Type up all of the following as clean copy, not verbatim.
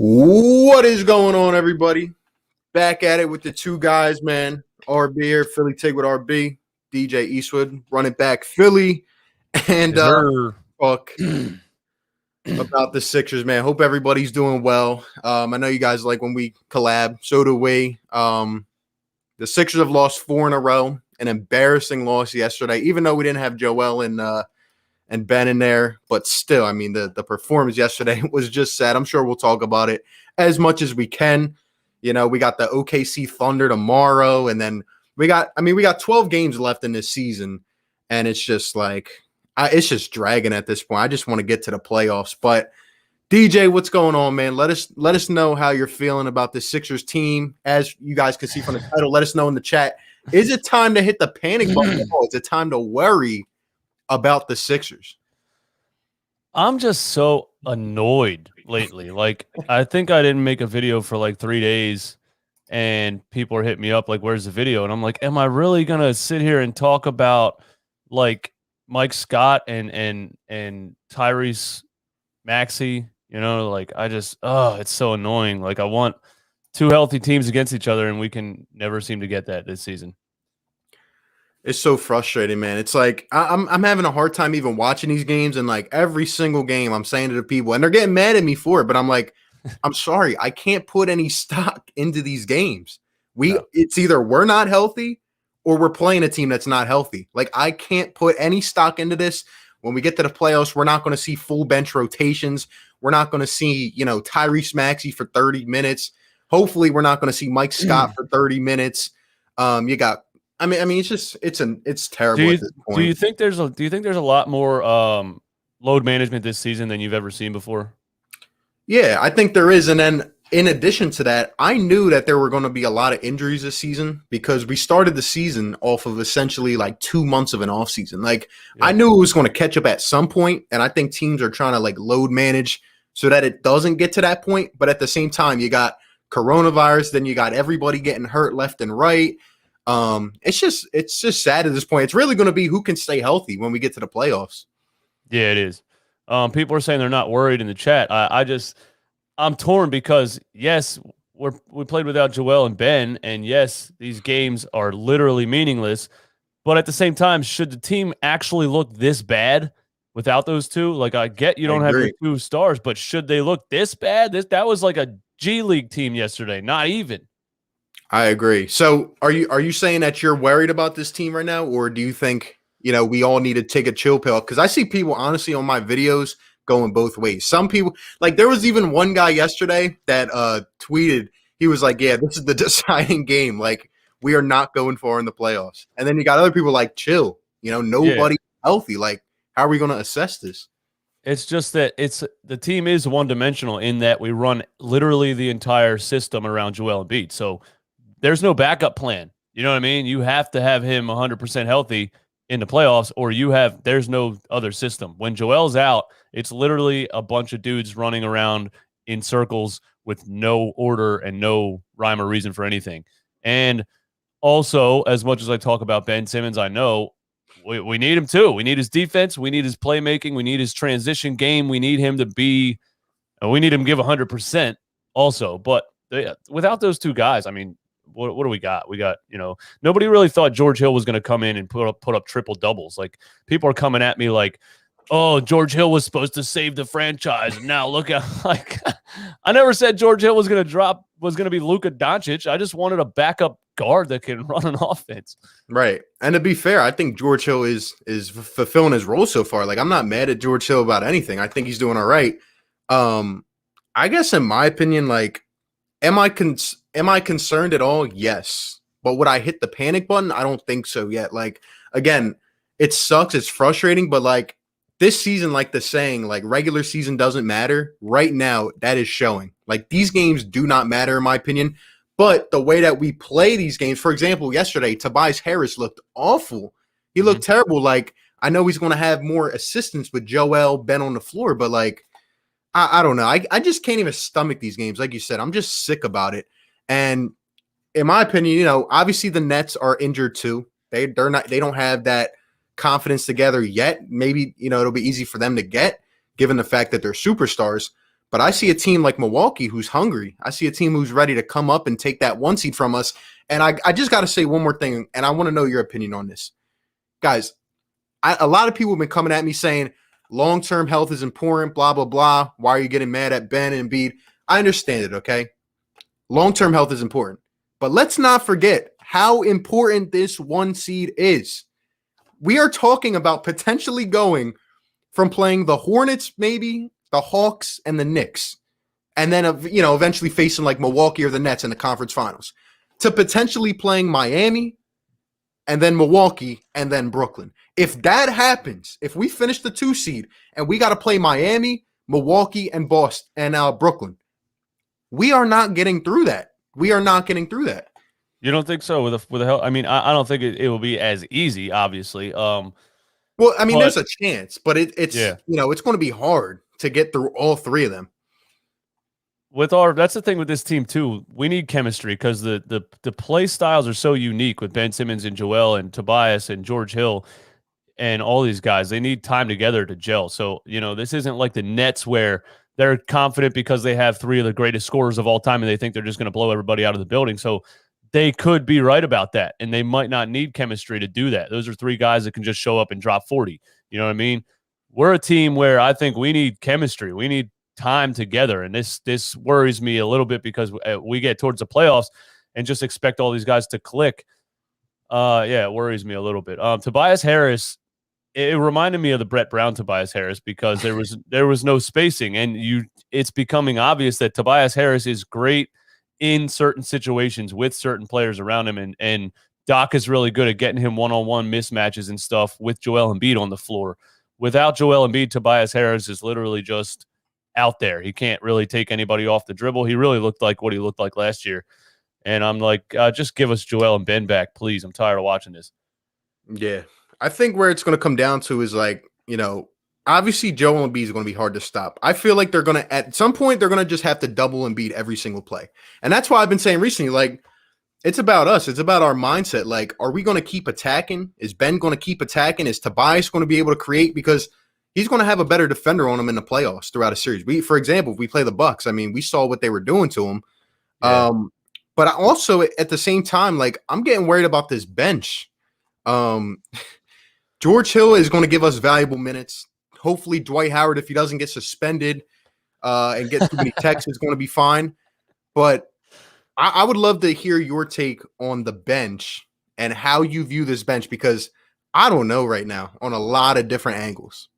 What is going on, everybody? Back at it with the two guys, man. RB here, Philly Tig with RB, DJ Eastwood, running back Philly, and talk about the Sixers, man. Hope everybody's doing well. I know you guys like when we collab. So do we. The Sixers have lost 4 in a row, an embarrassing loss yesterday, even though we didn't have Joel and Ben in there, but still, I mean, the performance yesterday was just sad. I'm sure we'll talk about it as much as we can. You know, we got the OKC Thunder tomorrow, and then we got 12 games left in this season, and it's just like, it's just dragging at this point. I just want to get to the playoffs. But DJ, what's going on, man? Let us know how you're feeling about the Sixers team. As you guys can see from the title, let us know in the chat. Is it time to hit the panic button? Is it time to worry about the Sixers? I'm just so annoyed lately. Like, I think I didn't make a video for like 3 days and people are hitting me up like, where's the video? And I'm like, am I really going to sit here and talk about like Mike Scott and Tyrese Maxey? You know, like it's so annoying. Like, I want 2 healthy teams against each other and we can never seem to get that this season. It's so frustrating, man. It's like I'm having a hard time even watching these games, and like every single game I'm saying to the people, and they're getting mad at me for it, but I'm like, I'm sorry, I can't put any stock into these games. It's either we're not healthy or we're playing a team that's not healthy. Like, I can't put any stock into this. When we get to the playoffs, we're not going to see full bench rotations. We're not going to see, Tyrese Maxey for 30 minutes. Hopefully, we're not going to see Mike Scott for 30 minutes. It's terrible at this point. Do you think there's a lot more load management this season than you've ever seen before? Yeah, I think there is. And then in addition to that, I knew that there were going to be a lot of injuries this season because we started the season off of essentially like 2 months of an off season. Like, yeah. I knew it was going to catch up at some point, and I think teams are trying to like load manage so that it doesn't get to that point. But at the same time, you got coronavirus, then you got everybody getting hurt left and right. It's just sad at this point. It's really going to be who can stay healthy when we get to the playoffs. Yeah, it is. People are saying they're not worried in the chat. I'm torn because yes, we played without Joel and Ben, and yes, these games are literally meaningless. But at the same time, should the team actually look this bad without those two? Like, I get you don't have your 2 stars, but should they look this bad? That was like a G League team yesterday, not even. I agree. So are you saying that you're worried about this team right now, or do you think, we all need to take a chill pill? Because I see people, honestly, on my videos going both ways. Some people, like, there was even one guy yesterday that tweeted, he was like, yeah, this is the deciding game. Like, we are not going far in the playoffs. And then you got other people like, chill, nobody healthy. Like, how are we going to assess this? It's just that the team is one-dimensional in that we run literally the entire system around Joel Embiid. So there's no backup plan. You know what I mean? You have to have him 100% healthy in the playoffs, or there's no other system. When Joel's out, it's literally a bunch of dudes running around in circles with no order and no rhyme or reason for anything. And also, as much as I talk about Ben Simmons, I know we need him too. We need his defense. We need his playmaking. We need his transition game. We need him to give 100% also. But without those 2 guys, I mean, what do we got? We got, nobody really thought George Hill was going to come in and put up triple doubles. Like, people are coming at me like, oh, George Hill was supposed to save the franchise. Now look at, like, I never said George Hill was going to be Luka Doncic. I just wanted a backup guard that can run an offense. Right. And to be fair, I think George Hill is fulfilling his role so far. Like, I'm not mad at George Hill about anything. I think he's doing all right. I guess in my opinion, like, Am I concerned at all? Yes. But would I hit the panic button? I don't think so yet. Like, again, it sucks. It's frustrating. But, like, this season, like the saying, like, regular season doesn't matter. Right now, that is showing. Like, these games do not matter, in my opinion. But the way that we play these games, for example, yesterday, Tobias Harris looked awful. He looked terrible. Like, I know he's going to have more assistance with Joel, Ben on the floor. But, like, I don't know. I just can't even stomach these games. Like you said, I'm just sick about it. And in my opinion, obviously the Nets are injured too. They don't have that confidence together yet. Maybe, it'll be easy for them to get given the fact that they're superstars. But I see a team like Milwaukee who's hungry. I see a team who's ready to come up and take that 1 seed from us. And I just got to say one more thing, and I want to know your opinion on this. Guys, a lot of people have been coming at me saying long-term health is important, blah, blah, blah. Why are you getting mad at Ben and Embiid? I understand it, okay? Long-term health is important. But let's not forget how important this 1 seed is. We are talking about potentially going from playing the Hornets, maybe, the Hawks, and the Knicks, and then, eventually facing like Milwaukee or the Nets in the conference finals, to potentially playing Miami, and then Milwaukee, and then Brooklyn. If that happens, if we finish the 2 seed and we got to play Miami, Milwaukee, and Boston, and Brooklyn, we are not getting through that. We are not getting through that. You don't think so? With the help? I mean, I don't think it will be as easy, obviously. Well, I mean, there's a chance, but it's it's going to be hard to get through all 3 of them. That's the thing with this team too. We need chemistry because the play styles are so unique with Ben Simmons and Joel and Tobias and George Hill and all these guys. They need time together to gel. So, this isn't like the Nets where they're confident because they have 3 of the greatest scorers of all time and they think they're just going to blow everybody out of the building. So they could be right about that, and they might not need chemistry to do that. Those are 3 guys that can just show up and drop 40. You know what I mean? We're a team where I think we need chemistry. We need time together, and this worries me a little bit because we get towards the playoffs and just expect all these guys to click. It worries me a little bit. Tobias Harris, it reminded me of the Brett Brown Tobias Harris because there was no spacing, and it's becoming obvious that Tobias Harris is great in certain situations with certain players around him, and Doc is really good at getting him one-on-one mismatches and stuff with Joel Embiid on the floor. Without Joel Embiid, Tobias Harris is literally just out there. He can't really take anybody off the dribble. He really looked like what he looked like last year. And I'm like, just give us Joel and Ben back, please. I'm tired of watching this. Yeah. I think where it's going to come down to is obviously Joel Embiid is going to be hard to stop. I feel like at some point, they're going to just have to double Embiid every single play. And that's why I've been saying recently, it's about us. It's about our mindset. Are we going to keep attacking? Is Ben going to keep attacking? Is Tobias going to be able to create? Because he's going to have a better defender on him in the playoffs throughout a series. For example, if we play the Bucks, I mean, we saw what they were doing to him. Yeah. But I also, at the same time, I'm getting worried about this bench. George Hill is going to give us valuable minutes. Hopefully, Dwight Howard, if he doesn't get suspended and get too many texts, is going to be fine. But I would love to hear your take on the bench and how you view this bench, because I don't know right now on a lot of different angles.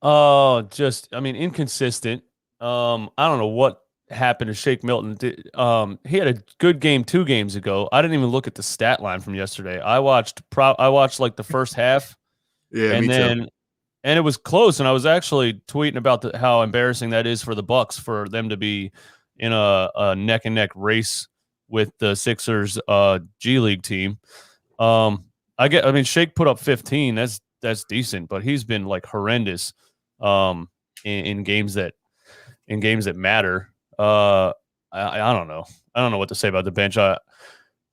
Inconsistent. I don't know what happened to Shake Milton. He had a good game 2 games ago. I didn't even look at the stat line from yesterday. I watched like the first half. Yeah, and then and it was close. And I was actually tweeting about how embarrassing that is for the Bucks for them to be in a neck and neck race with the Sixers G League team. Shake put up 15. That's decent, but he's been horrendous in games that matter. I don't know. I don't know what to say about the bench.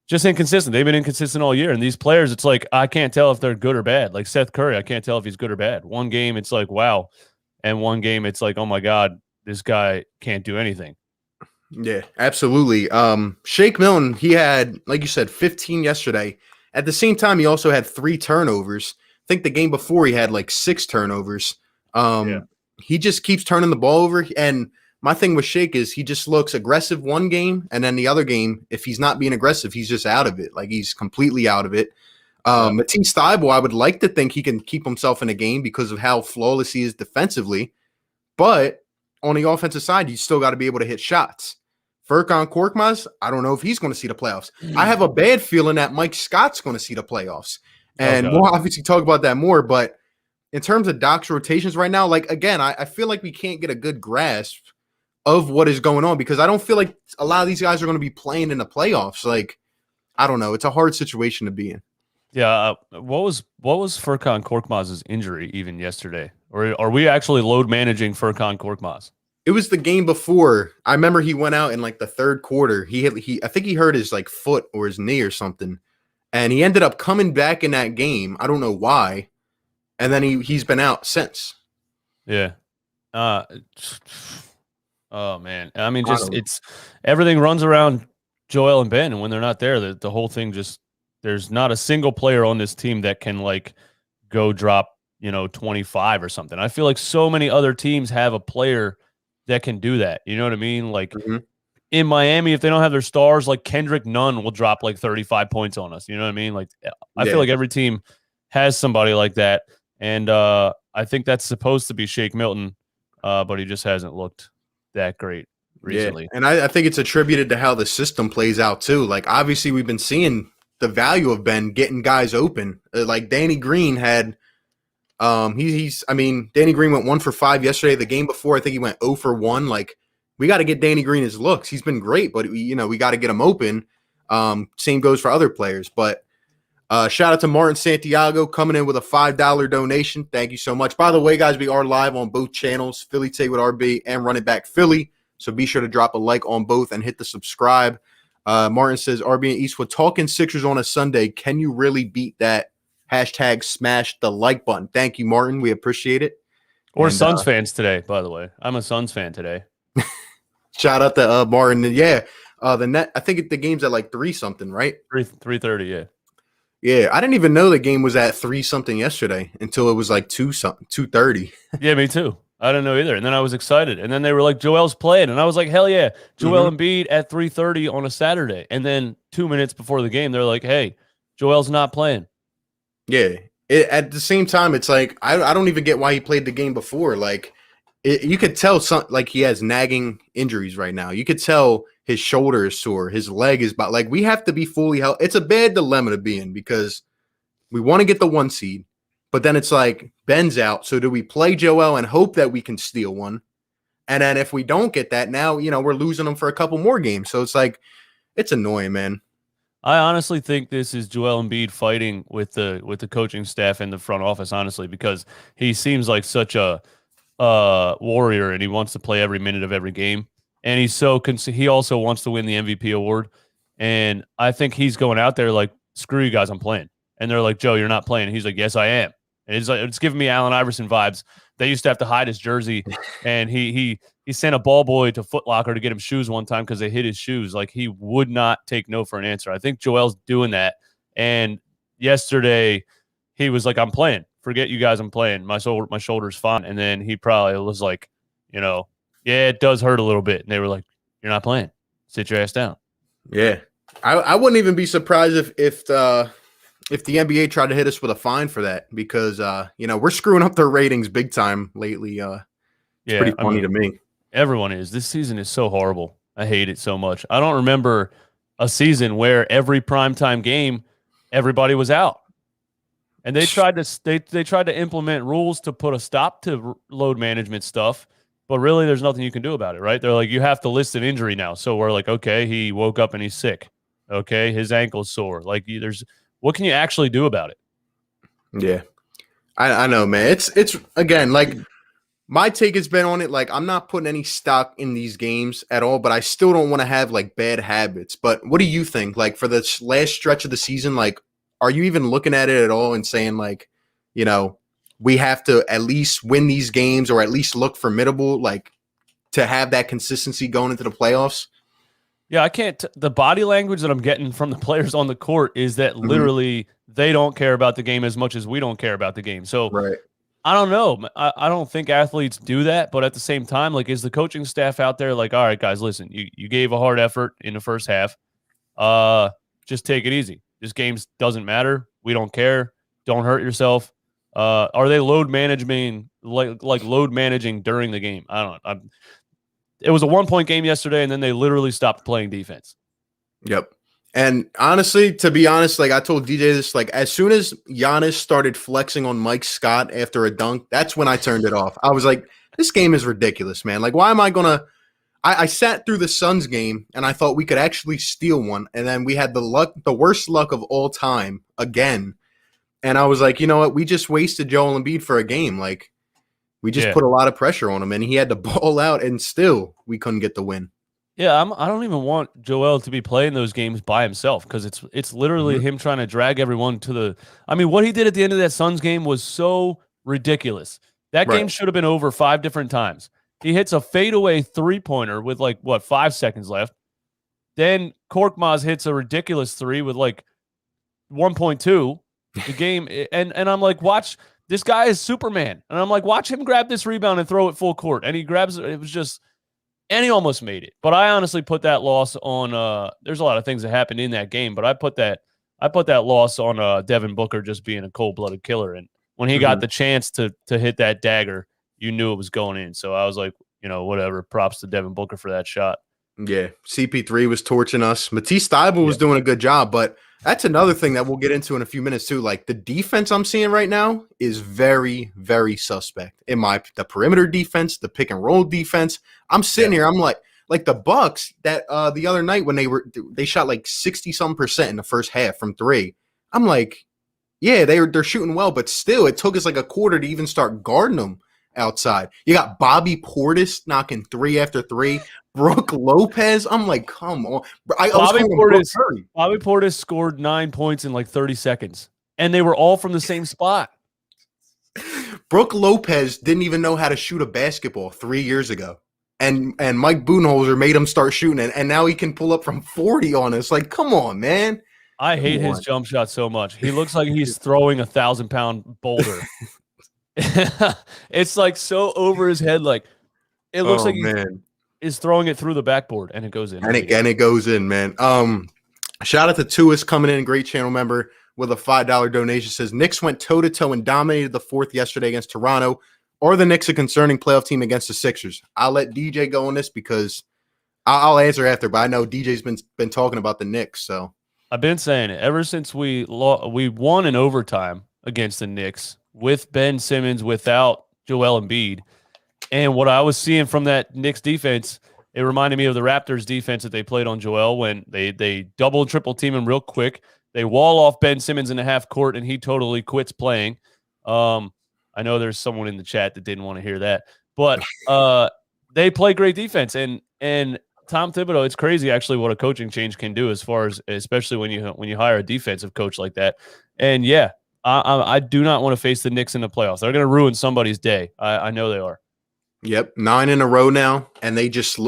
Just inconsistent. They've been inconsistent all year. And these players, it's I can't tell if they're good or bad. Like Seth Curry, I can't tell if he's good or bad. One game, it's wow. And one game, it's oh my God, this guy can't do anything. Yeah, absolutely. Shake Milton, he had, like you said, 15 yesterday. At the same time, he also had 3 turnovers. I think the game before he had 6 turnovers. He just keeps turning the ball over. And my thing with Shake is he just looks aggressive one game, and then the other game, if he's not being aggressive, he's just out of it. He's completely out of it. Matisse Thybulle, I would like to think he can keep himself in a game because of how flawless he is defensively. But on the offensive side, you still got to be able to hit shots. Furkan Korkmaz, I don't know if he's going to see the playoffs. I have a bad feeling that Mike Scott's going to see the playoffs. And we'll obviously talk about that more. But in terms of Doc's rotations right now, again, I feel like we can't get a good grasp of what is going on because I don't feel like a lot of these guys are going to be playing in the playoffs. I don't know. It's a hard situation to be in. Yeah. What was Furkan Korkmaz's injury even yesterday? Or are we actually load managing Furkan Korkmaz? It was the game before. I remember he went out in the 3rd quarter. I think he hurt his foot or his knee or something. And he ended up coming back in that game. I don't know why. And then he's been out since. Yeah. Oh man, I mean, I just don't. it's everything runs around Joel and Ben, and when they're not there, the whole thing just there's not a single player on this team that can like go drop 25 or something. I feel like so many other teams have a player that can do that. You know what I mean? Like Mhm. in Miami, if they don't have their stars, like Kendrick Nunn will drop like 35 points on us. You know what I mean? Like I feel Yeah, like every team has somebody like that, and I think that's supposed to be Shake Milton, but he just hasn't looked that great yeah, recently. and I think it's attributed to how the system plays out too. Like obviously, we've been seeing the value of Ben getting guys open. Like Danny Green had. He's. I mean, Danny Green went 1 for 5 yesterday. The game before, I think he went 0 for 1. Like, we got to get Danny Green his looks. He's been great, but we got to get him open. Same goes for other players. But shout out to Martin Santiago coming in with a $5 donation. Thank you so much. By the way, guys, we are live on both channels, Philly Take with RB and Running Back Philly. So be sure to drop a like on both and hit the subscribe. Martin says, RB and Eastwood talking Sixers on a Sunday. Can you really beat that? Hashtag smash the like button. Thank you, Martin. We appreciate it. Or And Suns fans today, by the way. I'm a Suns fan today. shout out to Martin. Yeah, the net. I think the game's at like 3 something, right? 3:30, yeah. Yeah, I didn't even know the game was at 3 something yesterday until it was like 2 something, 2:30. Yeah, me too. I didn't know either. And then I was excited. And then they were like, Joel's playing. And I was like, hell yeah. Joel Embiid at 3:30 on a Saturday. And then 2 minutes before the game, they're like, hey, Joel's not playing. Yeah. At the same time, it's like I don't even get why he played the game before. Like you could tell like he has nagging injuries right now. You could tell his shoulder is sore, his leg is about like we have to be fully healthy. It's a bad dilemma to be in because we want to get the 1 seed, but then it's like Ben's out. So do we play Joel and hope that we can steal one? And then if we don't get that, now we're losing them for a couple more games. So it's like it's annoying, man. I honestly think this is Joel Embiid fighting with the coaching staff and the front office, honestly, because he seems like such a warrior and he wants to play every minute of every game. And he also wants to win the MVP award. And I think he's going out there like, screw you guys, I'm playing. And they're like, Joe, you're not playing. And he's like, yes, I am. And it's giving me Allen Iverson vibes. They used to have to hide his jersey, and he sent a ball boy to Foot Locker to get him shoes one time because they hid his shoes. Like he would not take no for an answer. I think Joel's doing that. And yesterday he was like, I'm playing. Forget you guys, I'm playing. My shoulder's fine. And then he probably was like, yeah, it does hurt a little bit. And they were like, you're not playing. Sit your ass down. Yeah. I wouldn't even be surprised if the NBA tried to hit us with a fine for that because we're screwing up their ratings big time lately. It's pretty funny to me. Everyone is. This season is so horrible. I hate it so much. I don't remember a season where every primetime game everybody was out. And they tried to implement rules to put a stop to load management stuff, but really there's nothing you can do about it, right? They're like, you have to list an injury now. So we're like, okay, he woke up and he's sick. Okay, his ankle's sore. Like what can you actually do about it? Yeah. I know, man. It's again, like my take has been on it. Like I'm not putting any stock in these games at all, but I still don't want to have like bad habits. But what do you think? Like for the last stretch of the season, like are you even looking at it at all and saying like, we have to at least win these games or at least look formidable, like to have that consistency going into the playoffs? Yeah, I can't. The body language that I'm getting from the players on the court is that literally they don't care about the game as much as we don't care about the game. So right. I don't know. I don't think athletes do that. But at the same time, like, is the coaching staff out there like, all right, guys, listen, you gave a hard effort in the first half. Just take it easy. This game doesn't matter. We don't care. Don't hurt yourself. Are they load managing like load managing during the game? I don't know. It was a 1-point game yesterday, and then they literally stopped playing defense. Yep. And honestly, to be honest, like I told DJ this, like as soon as Giannis started flexing on Mike Scott after a dunk, that's when I turned it off. I was like, this game is ridiculous, man. Like, why am I going to – I sat through the Suns game, and I thought we could actually steal one, and then we had the worst luck of all time again. And I was like, you know what? We just wasted Joel Embiid for a game. Like, we just put a lot of pressure on him, and he had to ball out, and still we couldn't get the win. Yeah, I don't even want Joel to be playing those games by himself because it's literally him trying to drag everyone to the – I mean, what he did at the end of that Suns game was so ridiculous. That game should have been over 5 different times. He hits a fadeaway 3-pointer with 5 seconds left. Then Korkmaz hits a ridiculous 3 with 1.2. The game, and I'm like, watch, this guy is Superman. And I'm like, watch him grab this rebound and throw it full court. And he grabs it. It was just, and he almost made it. But I honestly put that loss on, there's a lot of things that happened in that game, but I put that loss on Devin Booker just being a cold-blooded killer. And when he got the chance to hit that dagger, you knew it was going in. So I was like, whatever, props to Devin Booker for that shot. Yeah, CP3 was torching us. Matisse Thybulle was doing a good job, but that's another thing that we'll get into in a few minutes too. Like the defense I'm seeing right now is very, very suspect. The perimeter defense, the pick and roll defense. I'm sitting here, I'm like the Bucks that the other night when they shot 60-some% in the first half from 3. I'm like, yeah, they're shooting well, but still, it took us a quarter to even start guarding them outside. You got Bobby Portis knocking 3 after 3. Brooke Lopez. I'm like, come on. Bobby Portis scored 9 points in 30 seconds, and they were all from the same spot. Brooke Lopez didn't even know how to shoot a basketball 3 years ago. And Mike Budenholzer made him start shooting it, and now he can pull up from 40 on us. Like, come on, man. I hate his jump shot so much. He looks like he's throwing a 1,000-pound boulder. It's so over his head. It looks like is throwing it through the backboard, and it goes in. And it goes in, man. Shout out to Tuis coming in, great channel member, with a $5 donation. Says Knicks went toe-to-toe and dominated the fourth yesterday against Toronto. Or the Knicks a concerning playoff team against the Sixers? I'll let DJ go on this because I'll answer after, but I know DJ's been talking about the Knicks. So I've been saying it ever since we won in overtime against the Knicks with Ben Simmons, without Joel Embiid. And what I was seeing from that Knicks defense, it reminded me of the Raptors defense that they played on Joel when they double and triple team him real quick. They wall off Ben Simmons in the half court, and he totally quits playing. I know there's someone in the chat that didn't want to hear that, but they play great defense. And Tom Thibodeau, it's crazy actually what a coaching change can do, as far as especially when you hire a defensive coach like that. And yeah, I do not want to face the Knicks in the playoffs. They're going to ruin somebody's day. I know they are. Yep, 9 in a row now, and they just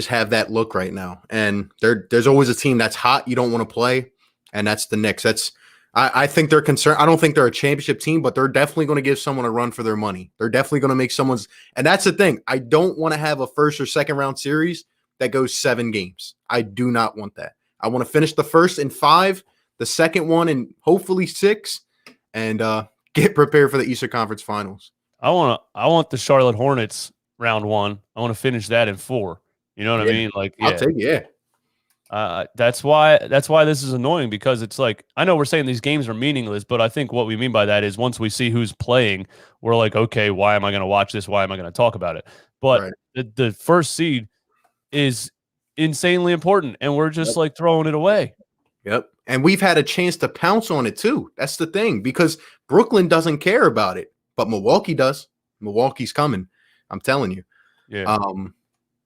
have that look right now. And there's always a team that's hot you don't want to play, and that's the Knicks. I think they're concerned. I don't think they're a championship team, but they're definitely going to give someone a run for their money. They're definitely going to make someone's, and that's the thing. I don't want to have a first or second round series that goes 7 games. I do not want that. I want to finish the first in 5, the second one in hopefully 6, and get prepared for the Eastern Conference Finals. I want the Charlotte Hornets round 1. I want to finish that in 4. You know what I mean? I'll take it. That's why this is annoying, because it's I know we're saying these games are meaningless, but I think what we mean by that is once we see who's playing, we're like, okay, why am I going to watch this? Why am I going to talk about it? But the first seed is insanely important, and we're just throwing it away. Yep. And we've had a chance to pounce on it too. That's the thing, because Brooklyn doesn't care about it, but Milwaukee does. Milwaukee's coming. I'm telling you. Yeah.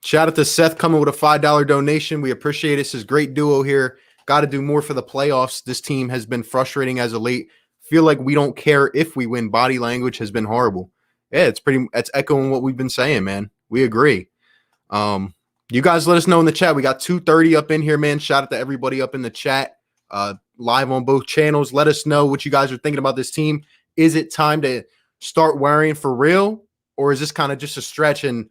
Shout out to Seth coming with a $5 donation. We appreciate it. This is great duo here. Got to do more for the playoffs. This team has been frustrating as of late. Feel like we don't care if we win. Body language has been horrible. Yeah, it's echoing what we've been saying, man. We agree. You guys let us know in the chat. We got 230 up in here, man. Shout out to everybody up in the chat, live on both channels. Let us know what you guys are thinking about this team. Is it time to start worrying for real, or is this kind of just a stretch and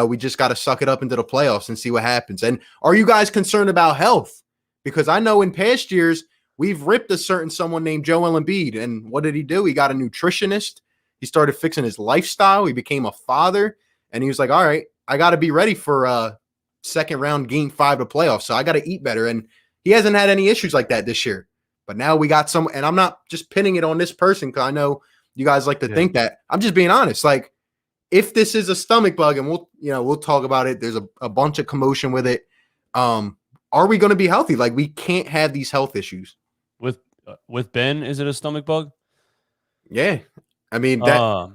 we just got to suck it up into the playoffs and see what happens? And are you guys concerned about health? Because I know in past years, we've ripped a certain someone named Joel Embiid. And what did he do? He got a nutritionist. He started fixing his lifestyle. He became a father. And he was like, all right, I got to be ready for second round game 5 of playoffs. So I got to eat better. And he hasn't had any issues like that this year. But now we got some, and I'm not just pinning it on this person, because I know you guys like to think that. I'm just being honest. If this is a stomach bug, and we'll talk about it, there's a bunch of commotion with it. Are we going to be healthy? We can't have these health issues. With Ben, is it a stomach bug? Yeah. I mean, that.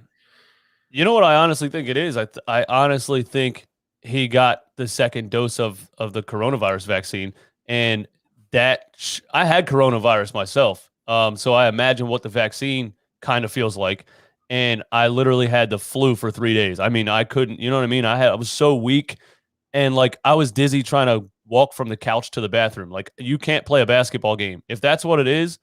You know what I honestly think it is? I honestly think he got the second dose of the coronavirus vaccine, and that I had coronavirus myself. So I imagine what the vaccine kind of feels like. and I literally had the flu for 3 days. I mean, I couldn't, you know what I mean? I was so weak, and like I was dizzy trying to walk from the couch to the bathroom. Like you can't play a basketball game if that's what it is.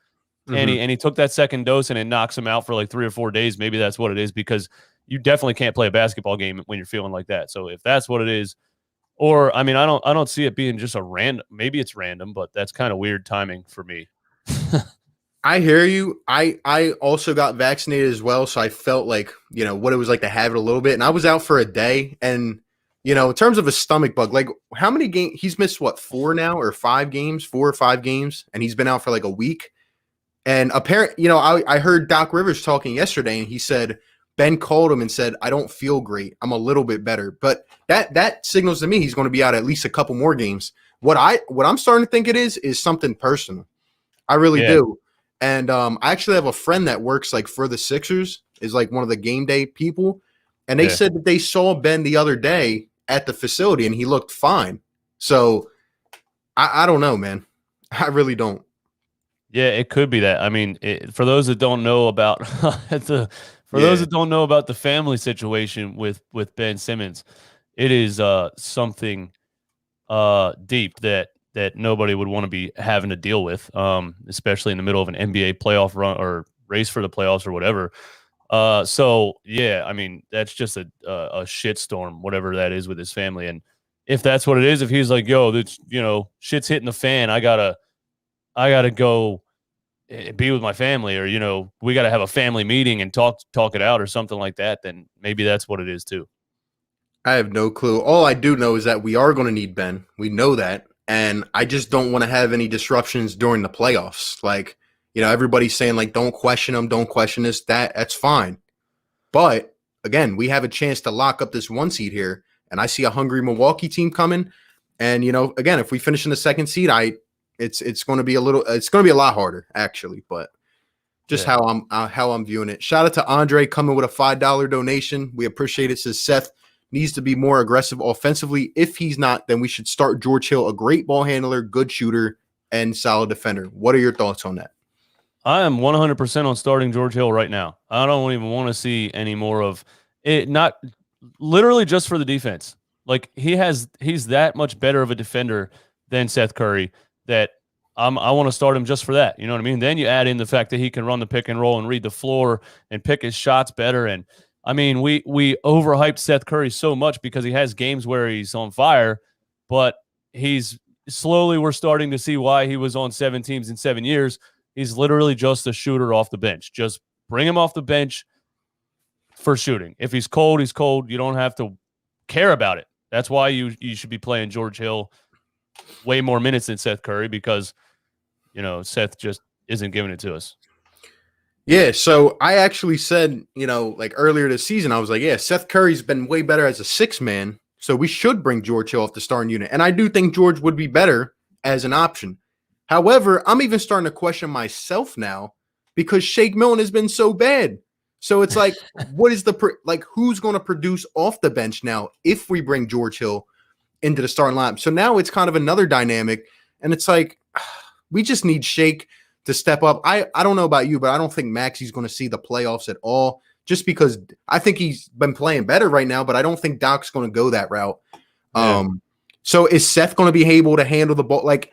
And he took that second dose and it knocks him out for like 3 or 4 days. Maybe that's what it is, because you definitely can't play a basketball game when you're feeling like that. So if that's what it is, or I mean, I don't see it being just a random. Maybe it's random, but that's kind of weird timing for me. I hear you. I also got vaccinated as well, so I felt like, what it was like to have it a little bit. And I was out for a day, and in terms of a stomach bug, like how many games he's missed? What, 4 now or 5 games? 4 or 5 games, and he's been out for like a week. And apparently, I heard Doc Rivers talking yesterday, and he said Ben called him and said, "I don't feel great. I'm a little bit better." But that signals to me he's going to be out at least a couple more games. What I'm starting to think it is something personal. I really do. And I actually have a friend that works like for the Sixers, is like one of the game day people, and they said that they saw Ben the other day at the facility and he looked fine. So I don't know, man. I really don't. Yeah, it could be that. I mean, for those that don't know about those that don't know about the family situation with Ben Simmons, it is something deep that nobody would want to be having to deal with, especially in the middle of an NBA playoff run or race for the playoffs or whatever. So yeah, I mean, that's just a shitstorm, whatever that is with his family. And if that's what it is, if he's like, yo, that's, shit's hitting the fan, I gotta go be with my family, or, we got to have a family meeting and talk it out or something like that, then maybe that's what it is too. I have no clue. All I do know is that we are going to need Ben. We know that. And I just don't want to have any disruptions during the playoffs. Like, everybody's saying like, don't question him, don't question this, that's fine. But again, we have a chance to lock up this 1 seed here. And I see a hungry Milwaukee team coming. And, again, if we finish in the 2nd seed, it's going to be a lot harder actually, but just how I'm viewing it. Shout out to Andre coming with a $5 donation. We appreciate it. Says Seth needs to be more aggressive offensively. If he's not, then we should start George Hill, a great ball handler, good shooter, and solid defender. What are your thoughts on that? I am 100% on starting George Hill right now. I don't even want to see any more of it, not literally just for the defense. Like he's that much better of a defender than Seth Curry that I want to start him just for that. You know what I mean? Then you add in the fact that he can run the pick and roll and read the floor and pick his shots better. And I mean, we overhyped Seth Curry so much because he has games where he's on fire, but we're starting to see why he was on 7 teams in 7 years. He's literally just a shooter off the bench. Just bring him off the bench for shooting. If he's cold, he's cold. You don't have to care about it. That's why you should be playing George Hill way more minutes than Seth Curry, because, Seth just isn't giving it to us. Yeah, so I actually said, like earlier this season, I was like, yeah, Seth Curry's been way better as a 6-man, so we should bring George Hill off the starting unit. And I do think George would be better as an option. However, I'm even starting to question myself now because Shake Milton has been so bad. So it's like, what is who's going to produce off the bench now if we bring George Hill into the starting lineup? So now it's kind of another dynamic, and it's like we just need Shake to step up. I don't know about you, but I don't think Maxi's going to see the playoffs at all, just because I think he's been playing better right now, but I don't think Doc's going to go that route. Yeah. So is Seth going to be able to handle the ball? Like,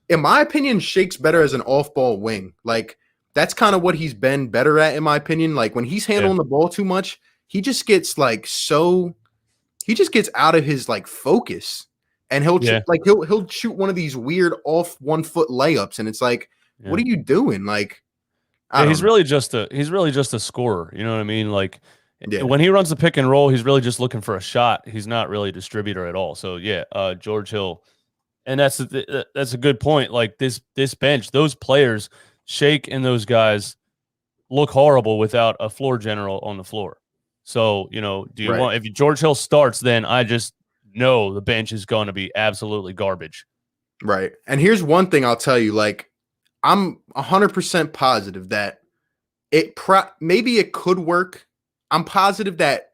in my opinion, Shake's better as an off-ball wing. Like, that's kind of what he's been better at, in my opinion. Like, when he's handling the ball too much, he just gets out of his focus, and he'll shoot one of these weird off 1 foot layups, and it's like, what are you doing? Like, he's really just a scorer. You know what I mean? Like, when he runs the pick and roll, he's really just looking for a shot. He's not really a distributor at all. So George Hill, and that's a good point. Like this bench, those players, Shake and those guys look horrible without a floor general on the floor. So do you want, if George Hill starts, then I just know the bench is going to be absolutely garbage. Right. And here's one thing I'll tell you, like, I'm 100% positive that maybe it could work. I'm positive that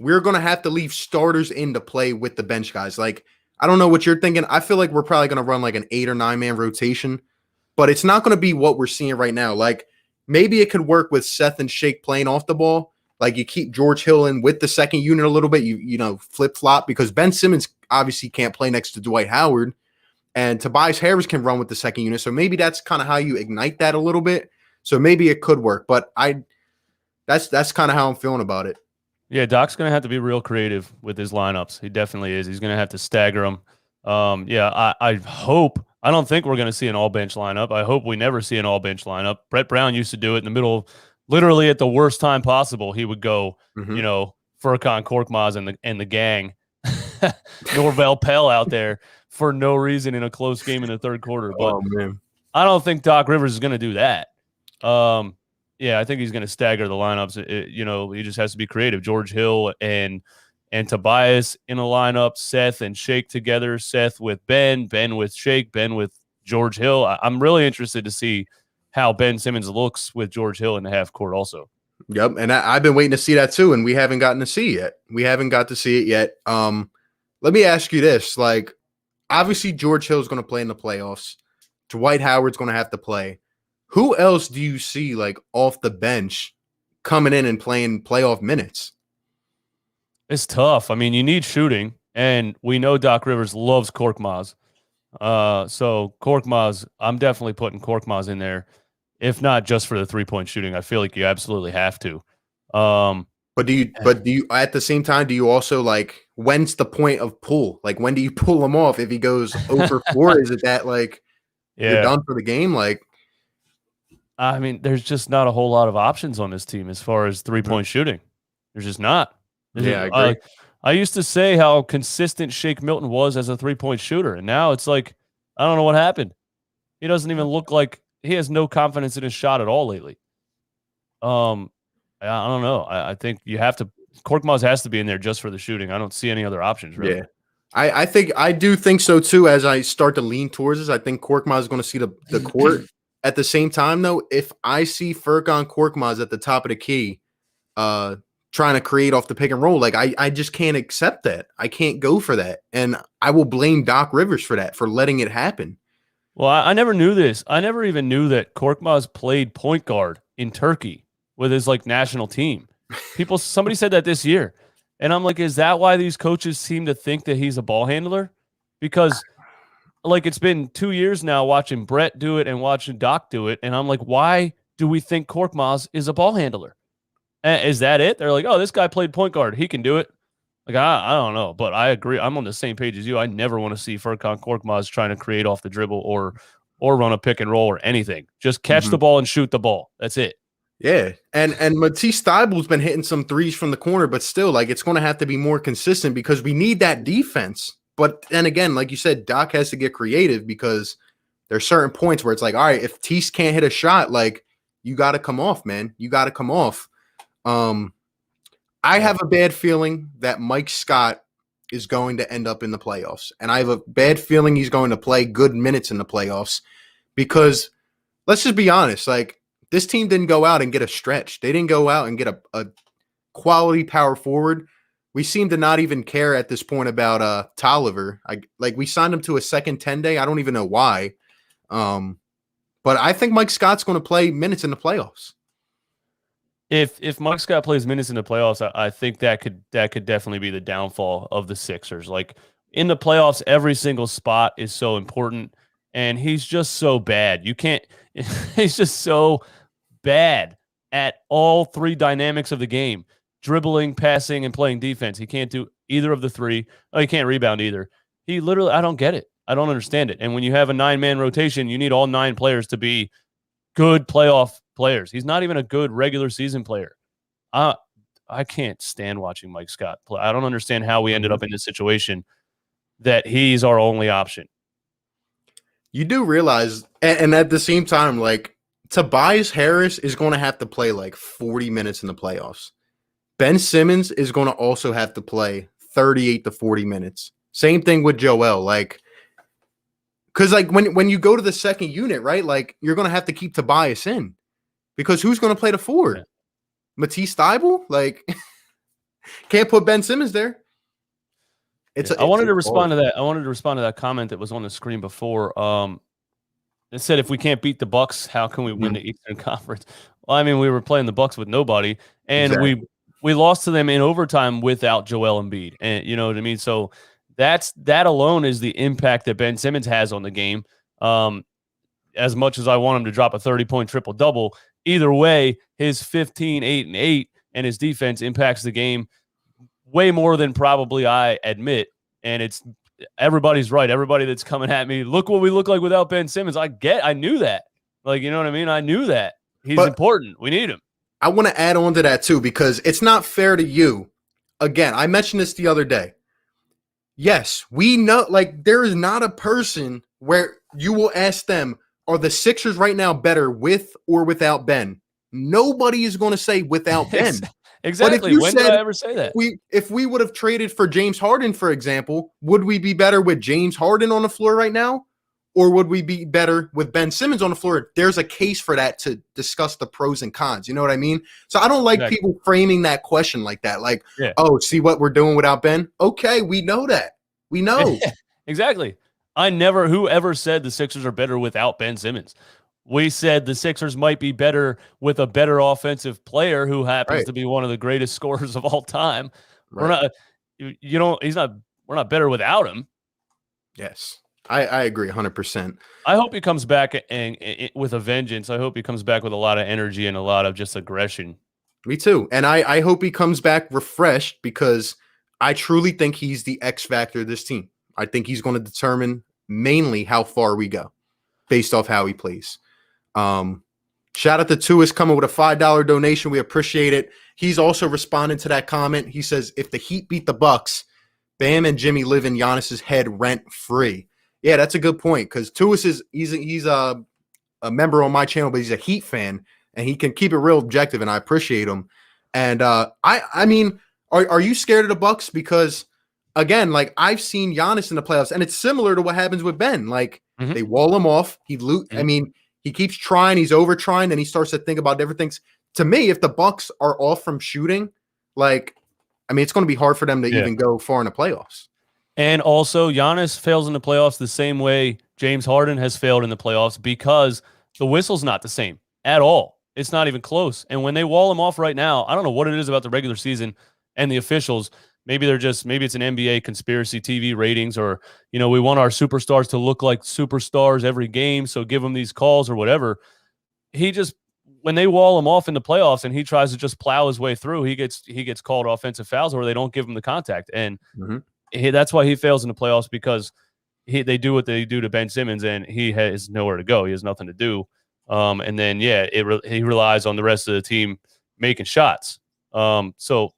we're going to have to leave starters in to play with the bench guys. Like, I don't know what you're thinking. I feel like we're probably going to run like an 8 or 9 man rotation, but it's not going to be what we're seeing right now. Like, maybe it could work with Seth and Shake playing off the ball, Like you keep George Hill in with the second unit a little bit. You know, flip flop because Ben Simmons obviously can't play next to Dwight Howard, and Tobias Harris can run with the second unit. So maybe that's kind of how you ignite that a little bit. So maybe it could work, but that's kind of how I'm feeling about it. Yeah, Doc's going to have to be real creative with his lineups. He definitely is. He's going to have to stagger them. I hope – I don't think we're going to see an all-bench lineup. I hope we never see an all-bench lineup. Brett Brown used to do it in the middle – literally at the worst time possible. He would go, you know, Furkan Korkmaz and the gang, Norvel Pell out there for no reason in a close game in the third quarter. But I don't think Doc Rivers is going to do that. Yeah, I think he's going to stagger the lineups. You know, he just has to be creative. George Hill and Tobias in a lineup, Seth and Shake together, Seth with Ben with Shake, Ben with George Hill. I'm really interested to see how Ben Simmons looks with George Hill in the half court also. Yep, and I've been waiting to see that too, and we haven't gotten to see it yet. We haven't got to see it yet. Let me ask you this. Like, obviously George Hill is going to play in the playoffs. Dwight Howard's going to have to play. Who else do you see like off the bench coming in and playing playoff minutes? It's tough. I mean, you need shooting, and we know Doc Rivers loves Korkmaz. So Korkmaz, I'm definitely putting Korkmaz in there, if not just for the 3-point shooting. I feel like you absolutely have to. But do you at the same time, do you also like, when's the point of pull? Like, when do you pull him off if he goes 0 for 4? Is it that like you're done for the game? Like, I mean, there's just not a whole lot of options on this team as far as 3-point shooting. There's just not. Yeah, I agree. I used to say how consistent Shake Milton was as a 3-point shooter, and now it's like, I don't know what happened. He doesn't even look like he has no confidence in his shot at all lately. I don't know. I think you have to. Korkmaz has to be in there just for the shooting. I don't see any other options, really. Yeah. I do think so too. As I start to lean towards this, I think Korkmaz is going to see the court. At the same time, though, if I see Furkan Korkmaz at the top of the key, trying to create off the pick and roll, like I just can't accept that. I can't go for that, and I will blame Doc Rivers for that, for letting it happen. Well, I never knew this. I never even knew that Korkmaz played point guard in Turkey with his like national team. Somebody said that this year, and I'm like, is that why these coaches seem to think that he's a ball handler? Because like it's been 2 years now watching Brett do it and watching Doc do it, and I'm like, why do we think Korkmaz is a ball handler? Is that it? They're like, oh, this guy played point guard. He can do it. Like, I don't know, but I agree. I'm on the same page as you. I never want to see Furkan Korkmaz trying to create off the dribble or run a pick and roll or anything. Just catch the ball and shoot the ball. That's it. Yeah, and Matisse Thybulle's been hitting some threes from the corner, but still, like, it's going to have to be more consistent because we need that defense. But then again, like you said, Doc has to get creative because there's certain points where it's like, all right, if Tease can't hit a shot, like, you got to come off, man. You got to come off. I have a bad feeling that Mike Scott is going to end up in the playoffs. And I have a bad feeling he's going to play good minutes in the playoffs because let's just be honest, like, this team didn't go out and get a stretch. They didn't go out and get a quality power forward. We seem to not even care at this point about Tolliver. We signed him to a second 10-day. I don't even know why. But I think Mike Scott's going to play minutes in the playoffs. If Mike Scott plays minutes in the playoffs, I think that could definitely be the downfall of the Sixers. Like in the playoffs, every single spot is so important, and he's just so bad. You can't. He's just so bad at all three dynamics of the game: dribbling, passing, and playing defense. He can't do either of the three. Oh, he can't rebound either. He literally, I don't get it. I don't understand it. And when you have a 9-man rotation, you need all 9 players to be good playoff players. He's not even a good regular season player. I can't stand watching Mike Scott play. I don't understand how we ended up in this situation that he's our only option. You do realize, and at the same time, like, Tobias Harris is going to have to play like 40 minutes in the playoffs. Ben Simmons is going to also have to play 38 to 40 minutes. Same thing with Joel. Like, because like when you go to the second unit, right, like you're going to have to keep Tobias in because who's going to play the forward? Yeah. Matisse Thybulle? Like, can't put Ben Simmons there. I wanted to respond to that. I wanted to respond to that comment that was on the screen before. It said, if we can't beat the Bucks, how can we win the Eastern Conference? Well, I mean, we were playing the Bucks with nobody, and we lost to them in overtime without Joel Embiid. And you know what I mean? So that alone is the impact that Ben Simmons has on the game. As much as I want him to drop a 30-point triple-double, either way, his 15, 8, and 8 and his defense impacts the game way more than probably I admit. And it's everybody's right. Everybody that's coming at me, look what we look like without Ben Simmons. I knew that. Like, you know what I mean? I knew that. He's important. We need him. I want to add on to that too, because it's not fair to you. Again, I mentioned this the other day. Yes, we know, like, there is not a person where you will ask them, are the Sixers right now better with or without Ben? Nobody is going to say without Ben. Exactly. When did I ever say that? If we would have traded for James Harden, for example, would we be better with James Harden on the floor right now? Or would we be better with Ben Simmons on the floor? There's a case for that to discuss the pros and cons. You know what I mean? So I don't like people framing that question like that. Like, oh, see what we're doing without Ben? Okay, we know that. We know. Exactly. Whoever said the Sixers are better without Ben Simmons? We said the Sixers might be better with a better offensive player who happens to be one of the greatest scorers of all time. Right. We're not better without him. Yes. I agree 100%. I hope he comes back and with a vengeance. I hope he comes back with a lot of energy and a lot of just aggression. Me too. And I hope he comes back refreshed, because I truly think he's the X factor of this team. I think he's going to determine mainly how far we go based off how he plays. Shout out to Tuis coming with a $5 donation. We appreciate it. He's also responding to that comment. He says, if the Heat beat the Bucks, Bam and Jimmy live in Giannis's head rent free. Yeah, that's a good point, because Tuis he's a member on my channel, but he's a Heat fan, and he can keep it real objective, and I appreciate him. And I mean, are you scared of the Bucks? Because again, like, I've seen Giannis in the playoffs, and it's similar to what happens with Ben. Like, they wall him off. I mean, he keeps trying. He's over trying, and he starts to think about different things. To me, if the Bucks are off from shooting, like, I mean, it's going to be hard for them to even go far in the playoffs. And also, Giannis fails in the playoffs the same way James Harden has failed in the playoffs, because the whistle's not the same at all. It's not even close. And when they wall him off right now, I don't know what it is about the regular season and the officials. Maybe it's an NBA conspiracy TV ratings, or, you know, we want our superstars to look like superstars every game, so give them these calls or whatever. When they wall him off in the playoffs and he tries to just plow his way through, he gets called offensive fouls, or they don't give him the contact. And that's why he fails in the playoffs, because they do what they do to Ben Simmons, and he has nowhere to go. He has nothing to do. And then, he relies on the rest of the team making shots. But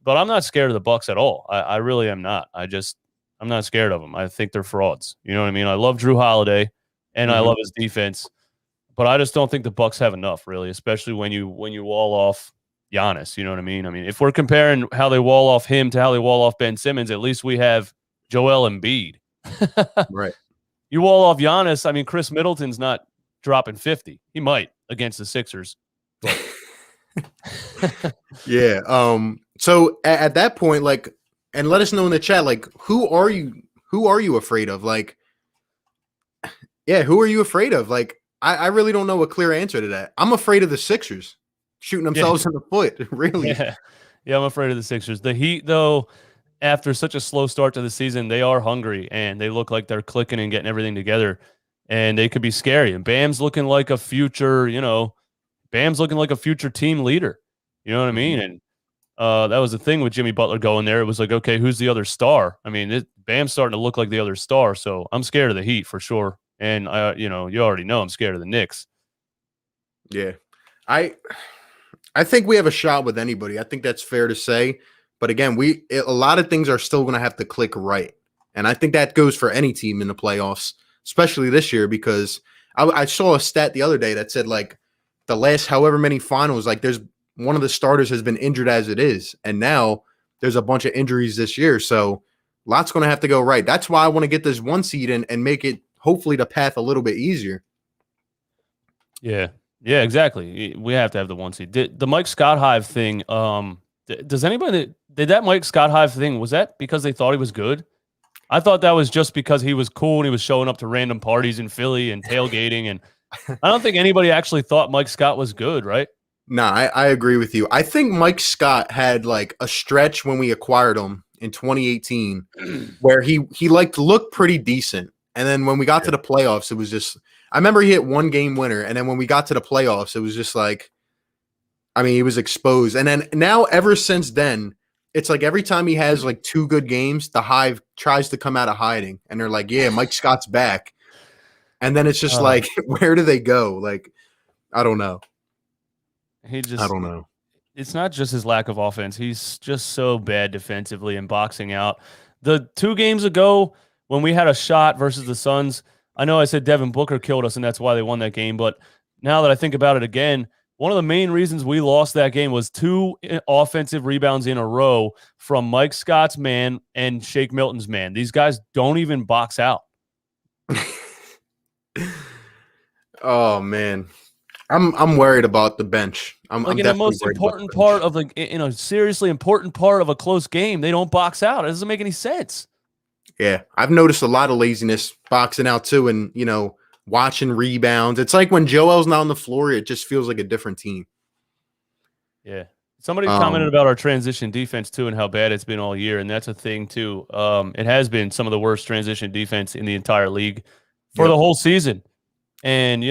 I'm not scared of the Bucks at all. I really am not. I'm not scared of them. I think they're frauds. You know what I mean? I love Drew Holiday, and I love his defense, but I just don't think the Bucks have enough, really, especially when you wall off Giannis. You know what I mean? I mean, if we're comparing how they wall off him to how they wall off Ben Simmons, at least we have Joel Embiid. Right. You wall off Giannis, I mean, Chris Middleton's not dropping 50. He might against the Sixers. But yeah. So at that point, like, and let us know in the chat, like, who are you afraid of? Like, yeah, who are you afraid of? Like, I really don't know a clear answer to that. I'm afraid of the Sixers shooting themselves in the foot. Really. Yeah, I'm afraid of the Sixers. The Heat, though, after such a slow start to the season, they are hungry, and they look like they're clicking and getting everything together, and they could be scary. And Bam's looking like a future, team leader. You know what I mean? And that was the thing with Jimmy Butler going there. It was like, okay, who's the other star? I mean, Bam's starting to look like the other star, so I'm scared of the Heat for sure. And, you already know I'm scared of the Knicks. Yeah. I think we have a shot with anybody. I think that's fair to say. But again, a lot of things are still going to have to click right. And I think that goes for any team in the playoffs, especially this year, because I saw a stat the other day that said, like, the last however many finals, like, there's one of the starters has been injured as it is. And now there's a bunch of injuries this year. So lots going to have to go right. That's why I want to get this 1 seed in and make it hopefully the path a little bit easier. Yeah. Yeah, exactly. We have to have the 1 seed. The Mike Scott Hive thing, does anybody did that Mike Scott Hive thing? Was that because they thought he was good? I thought that was just because he was cool and he was showing up to random parties in Philly and tailgating. And I don't think anybody actually thought Mike Scott was good, right? Nah, I agree with you. I think Mike Scott had like a stretch when we acquired him in 2018 where he like looked pretty decent. And then when we got to the playoffs, it was just I remember he hit one game winner. And then when we got to the playoffs, it was just like I mean, he was exposed. And then now ever since then, it's like every time he has like two good games, the Hive tries to come out of hiding. And they're like, yeah, Mike Scott's back. And then it's just like, where do they go? Like, I don't know. I don't know. It's not just his lack of offense. He's just so bad defensively and boxing out. The 2 games ago, when we had a shot versus the Suns, I know I said Devin Booker killed us, and that's why they won that game. But now that I think about it again, one of the main reasons we lost that game was 2 offensive rebounds in a row from Mike Scott's man and Shake Milton's man. These guys don't even box out. Oh, man. I'm worried about the bench. I'm in the most important part of seriously important part of a close game, they don't box out. It doesn't make any sense. Yeah, I've noticed a lot of laziness boxing out too, and watching rebounds. It's like when Joel's not on the floor, it just feels like a different team. Yeah, somebody commented about our transition defense too, and how bad it's been all year, and that's a thing too. It has been some of the worst transition defense in the entire league for the whole season, and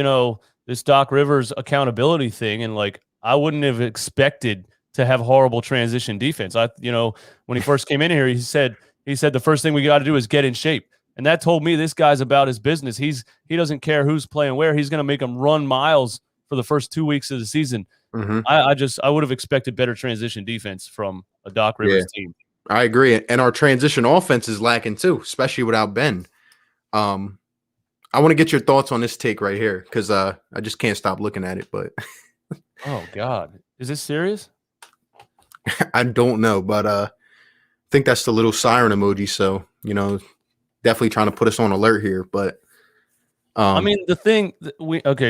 this Doc Rivers accountability thing, and like I wouldn't have expected to have horrible transition defense. When he first came in here, he said the first thing we got to do is get in shape, and that told me this guy's about his business. He doesn't care who's playing where. He's going to make them run miles for the first 2 weeks of the season. Mm-hmm. I would have expected better transition defense from a Doc Rivers team. I agree, and our transition offense is lacking too, especially without Ben. I want to get your thoughts on this take right here because I just can't stop looking at it. But oh God, is this serious? I don't know, but I think that's the little siren emoji. So definitely trying to put us on alert here. But I mean, the thing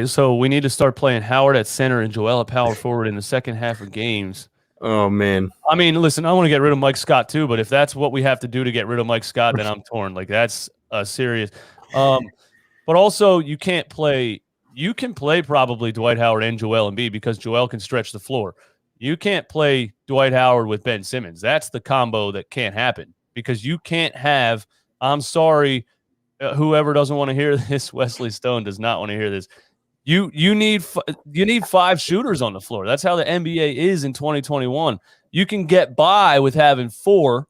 so we need to start playing Howard at center and Joel at power forward in the second half of games. Oh man, I mean, listen, I want to get rid of Mike Scott too, but if that's what we have to do to get rid of Mike Scott, then I'm torn. Like that's serious. But also, you can't play. You can play probably Dwight Howard and Joel Embiid because Joel can stretch the floor. You can't play Dwight Howard with Ben Simmons. That's the combo that can't happen because you can't have. I'm sorry, whoever doesn't want to hear this, Wesley Stone does not want to hear this. You need 5 shooters on the floor. That's how the NBA is in 2021. You can get by with having 4,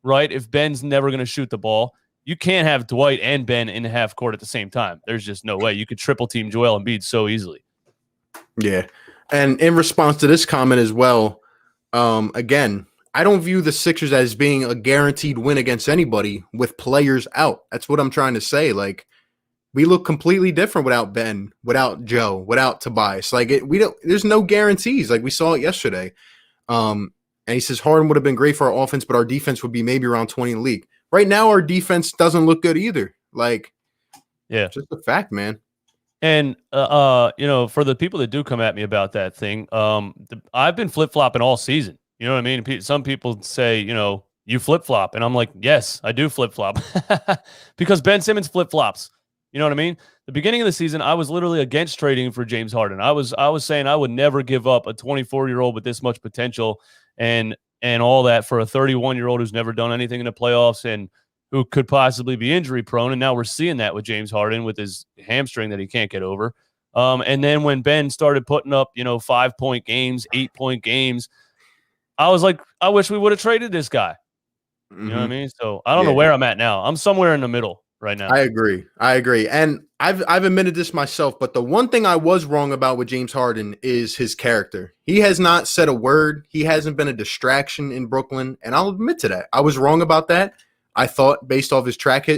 right? If Ben's never going to shoot the ball. You can't have Dwight and Ben in the half court at the same time. There's just no way. You could triple team Joel Embiid so easily. Yeah. And in response to this comment as well, again, I don't view the Sixers as being a guaranteed win against anybody with players out. That's what I'm trying to say. Like, we look completely different without Ben, without Joe, without Tobias. Like, there's no guarantees. Like, we saw it yesterday. And he says Harden would have been great for our offense, but our defense would be maybe around 20 in the league. Right now, our defense doesn't look good either. Like, yeah, just a fact, man. And for the people that do come at me about that thing, I've been flip flopping all season. You know what I mean? Some people say, you flip flop, and I'm like, yes, I do flip flop because Ben Simmons flip flops. You know what I mean? The beginning of the season, I was literally against trading for James Harden. I was saying I would never give up a 24-year-old with this much potential and all that for a 31-year-old who's never done anything in the playoffs and who could possibly be injury prone. And now we're seeing that with James Harden with his hamstring that he can't get over. And then when Ben started putting up, 5-point games, 8-point games, I was like, I wish we would have traded this guy. You know what I mean? So I don't know where I'm at now. I'm somewhere in the middle right now. I agree. And I've admitted this myself, but the one thing I was wrong about with James Harden is his character. He has not said a word. He hasn't been a distraction in Brooklyn, and I'll admit to that. I was wrong about that. I thought based off his track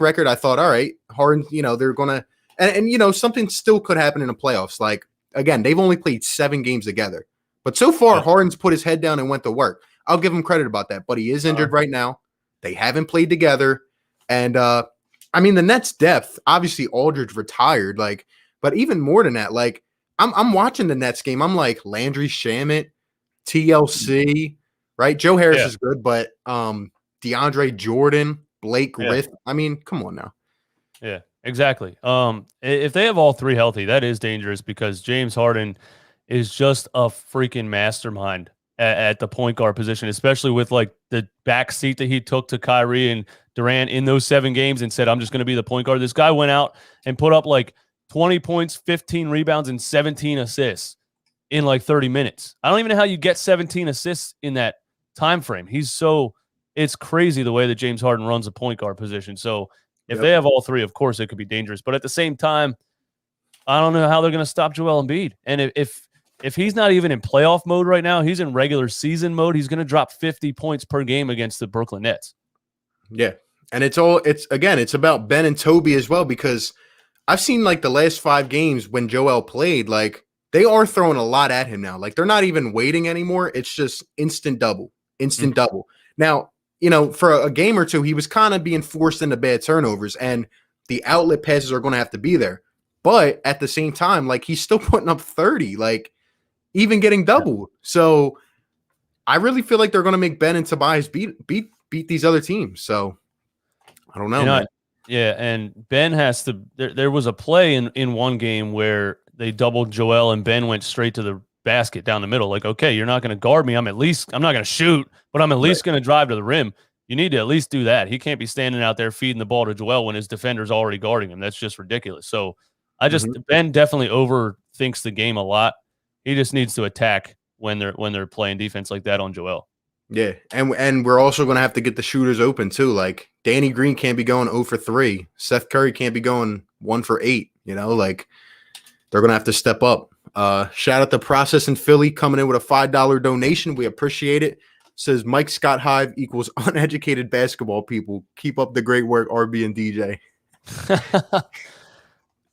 record, I thought, all right, Harden, they're going to – and something still could happen in the playoffs. Like, again, they've only played 7 games together. But so far, Harden's put his head down and went to work. I'll give him credit about that, but he is injured right now. They haven't played together. And, I mean, the Nets' depth, obviously Aldridge retired, but even more than that, I'm watching the Nets game. I'm like Landry Shamet, TLC, right? Joe Harris is good, but DeAndre Jordan, Blake Griffin. I mean, come on now. Yeah, exactly. If they have all 3 healthy, that is dangerous because James Harden is just a freaking mastermind at the point guard position, especially with like the back seat that he took to Kyrie and Durant in those 7 games and said, I'm just going to be the point guard. This guy went out and put up like 20 points, 15 rebounds, and 17 assists in like 30 minutes. I don't even know how you get 17 assists in that time frame. It's crazy the way that James Harden runs a point guard position. So if they have all 3, of course, it could be dangerous. But at the same time, I don't know how they're going to stop Joel Embiid. And if he's not even in playoff mode right now, he's in regular season mode, he's going to drop 50 points per game against the Brooklyn Nets. Yeah. And it's about Ben and Toby as well, because I've seen like the last 5 games when Joel played, like they are throwing a lot at him now. Like they're not even waiting anymore. It's just instant double. Now, for a game or two, he was kind of being forced into bad turnovers, and the outlet passes are going to have to be there. But at the same time, like he's still putting up 30, like even getting double. So I really feel like they're going to make Ben and Tobias beat these other teams. So I don't know. Man. Yeah, and Ben has to. There was a play in one game where they doubled Joel and Ben went straight to the basket down the middle. Like, okay, you're not going to guard me. I'm not going to shoot, but I'm at least going to drive to the rim. You need to at least do that. He can't be standing out there feeding the ball to Joel when his defender's already guarding him. That's just ridiculous. So Ben definitely overthinks the game a lot. He just needs to attack when they're playing defense like that on Joel. Yeah, and we're also going to have to get the shooters open too. Like Danny Green can't be going 0 for 3. Seth Curry can't be going 1 for 8. Like they're going to have to step up. Shout out to Process in Philly coming in with a $5 donation. We appreciate it. Says Mike Scott Hive equals uneducated basketball people. Keep up the great work, RB and DJ.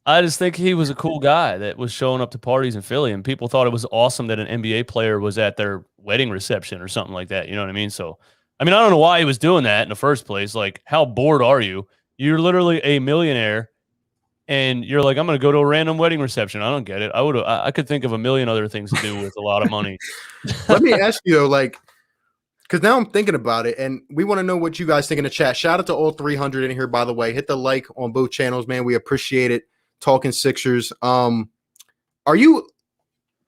I just think he was a cool guy that was showing up to parties in Philly, and people thought it was awesome that an NBA player was at their wedding reception or something like that. You know what I mean? So, I don't know why he was doing that in the first place. Like, how bored are you? You're literally a millionaire, and you're like, I'm going to go to a random wedding reception. I don't get it. I could think of a million other things to do with a lot of money. Let me ask you, though, like, because now I'm thinking about it, and we want to know what you guys think in the chat. Shout out to all 300 in here, by the way. Hit the like on both channels, man. We appreciate it. Talking Sixers. Are you,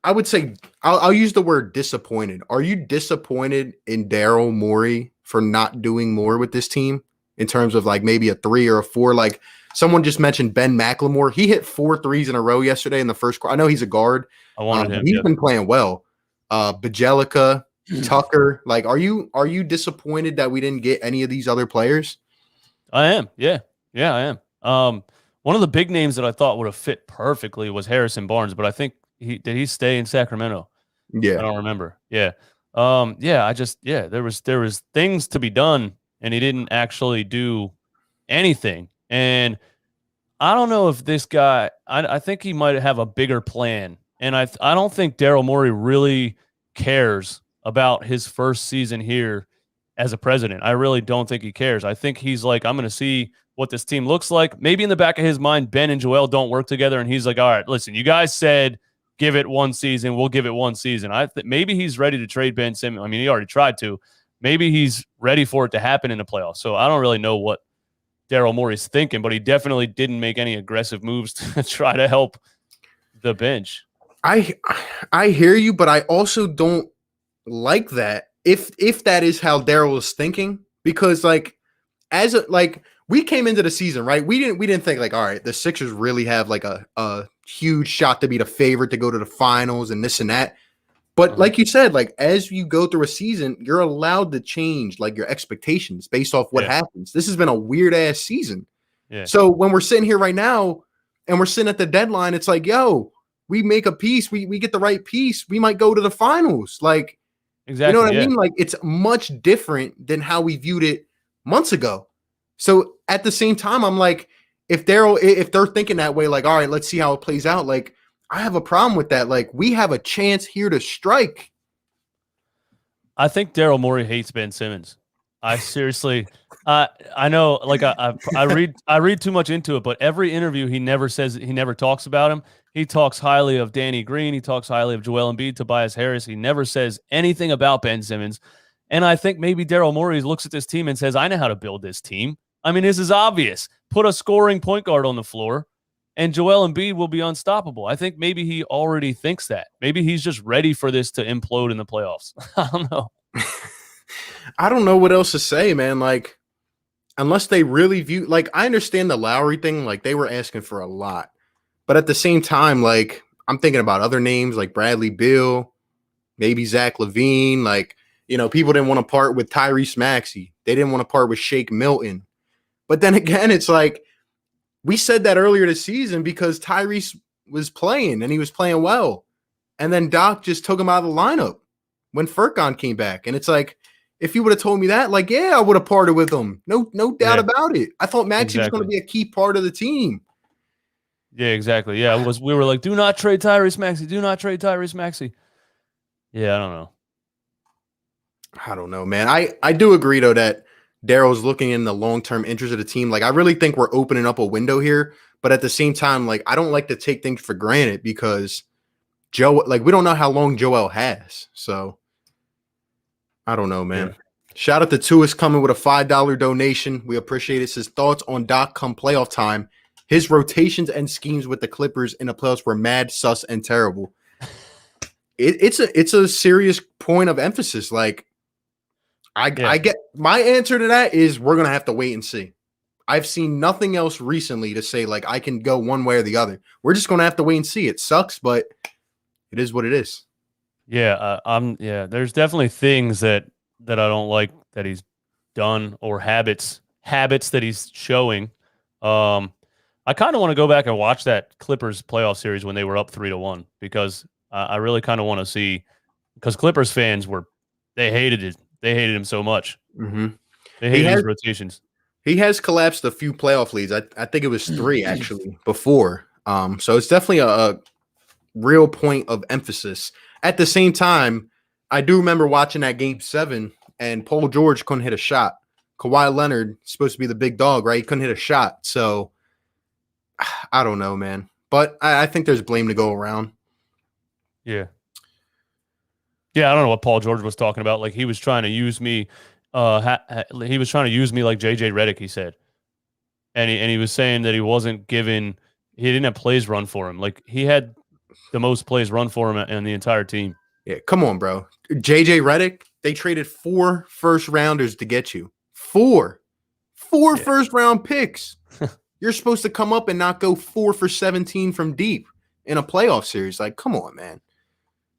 I would say, I'll use the word disappointed. Are you disappointed in Daryl Morey for not doing more with this team in terms of like maybe a 3 or a 4? Like someone just mentioned Ben McLemore. He hit 4 threes in a row yesterday in the first quarter. I know he's a guard. I wanted him. He's been playing well. Bajelica, Tucker. Like, are you disappointed that we didn't get any of these other players? I am. Yeah, I am. One of the big names that I thought would have fit perfectly was Harrison Barnes, but I think did he stay in Sacramento? Yeah. I don't remember. Yeah. There was things to be done, and he didn't actually do anything. And I don't know if this guy, I think he might have a bigger plan. And I don't think Daryl Morey really cares about his first season here as a president. I really don't think he cares. I think he's like, I'm going to see what this team looks like. Maybe in the back of his mind, Ben and Joel don't work together, and he's like, all right, listen, you guys said give it 1 season. We'll give it 1 season. Maybe he's ready to trade Ben Simmons. He already tried to. Maybe he's ready for it to happen in the playoffs. So I don't really know what Daryl Morey's thinking, but he definitely didn't make any aggressive moves to try to help the bench. I hear you, but I also don't like that. If that is how Daryl is thinking, because we came into the season, right? We didn't think like, all right, the Sixers really have like a huge shot to be the favorite to go to the finals and this and that. But like you said, like as you go through a season, you're allowed to change like your expectations based off what happens. This has been a weird ass season. Yeah. So when we're sitting here right now and we're sitting at the deadline, it's like, yo, we make a piece, we get the right piece, we might go to the finals. Like, exactly, you know what I mean? Like it's much different than how we viewed it months ago. So at the same time, I'm like, if they're thinking that way, like, all right, let's see how it plays out. Like, I have a problem with that. Like, we have a chance here to strike. I think Daryl Morey hates Ben Simmons. I seriously, I know, like I read too much into it, but every interview he never talks about him. He talks highly of Danny Green. He talks highly of Joel Embiid, Tobias Harris. He never says anything about Ben Simmons. And I think maybe Daryl Morey looks at this team and says, I know how to build this team. This is obvious. Put a scoring point guard on the floor and Joel Embiid will be unstoppable. I think maybe he already thinks that. Maybe he's just ready for this to implode in the playoffs. I don't know. I don't know what else to say, man. Like, unless they really view, like, I understand the Lowry thing. Like, they were asking for a lot. But at the same time, like, I'm thinking about other names like Bradley Beal, maybe Zach LaVine. Like, you know, people didn't want to part with Tyrese Maxey. They didn't want to part with Shake Milton. But then again, it's like, we said that earlier this season because Tyrese was playing and he was playing well. And then Doc just took him out of the lineup when Furkan came back. And it's like, if you would have told me that, like, yeah, I would have parted with him. No doubt about it. I thought Maxey was going to be a key part of the team. Yeah, exactly. Yeah, we were like, do not trade Tyrese Maxey. Do not trade Tyrese Maxey. Yeah, I don't know. I don't know, man. I do agree, though, that Daryl's looking in the long-term interest of the team. Like, I really think we're opening up a window here. But at the same time, like, I don't like to take things for granted because we don't know how long Joel has. So, I don't know, man. Yeah. Shout out to Tuis coming with a $5 donation. We appreciate it. His thoughts on Doc come playoff time. His rotations and schemes with the Clippers in the playoffs were mad, sus, and terrible. It's a serious point of emphasis. Like, I get my answer to that is we're gonna have to wait and see. I've seen nothing else recently to say like I can go one way or the other. We're just gonna have to wait and see. It sucks, but it is what it is. Yeah, there's definitely things that I don't like that he's done or habits that he's showing. I kind of want to go back and watch that Clippers playoff series when they were up 3-1 because I really kind of want to see because Clippers fans they hated it. They hated him so much. Mm-hmm. They hated his rotations. He has collapsed a few playoff leads. I think it was 3 actually before. So it's definitely a real point of emphasis. At the same time, I do remember watching that Game 7 and Paul George couldn't hit a shot. Kawhi Leonard supposed to be the big dog, right? He couldn't hit a shot. So I don't know, man. But I think there's blame to go around. Yeah. Yeah, I don't know what Paul George was talking about. Like he was trying to use me. He was trying to use me like JJ Redick. He said, and he was saying that he didn't have plays run for him. Like he had the most plays run for him and the entire team. Yeah, come on, bro. JJ Redick. They traded 4 first-rounders to get you. 4 first-round picks. You're supposed to come up and not go 4 for 17 from deep in a playoff series. Like, come on, man.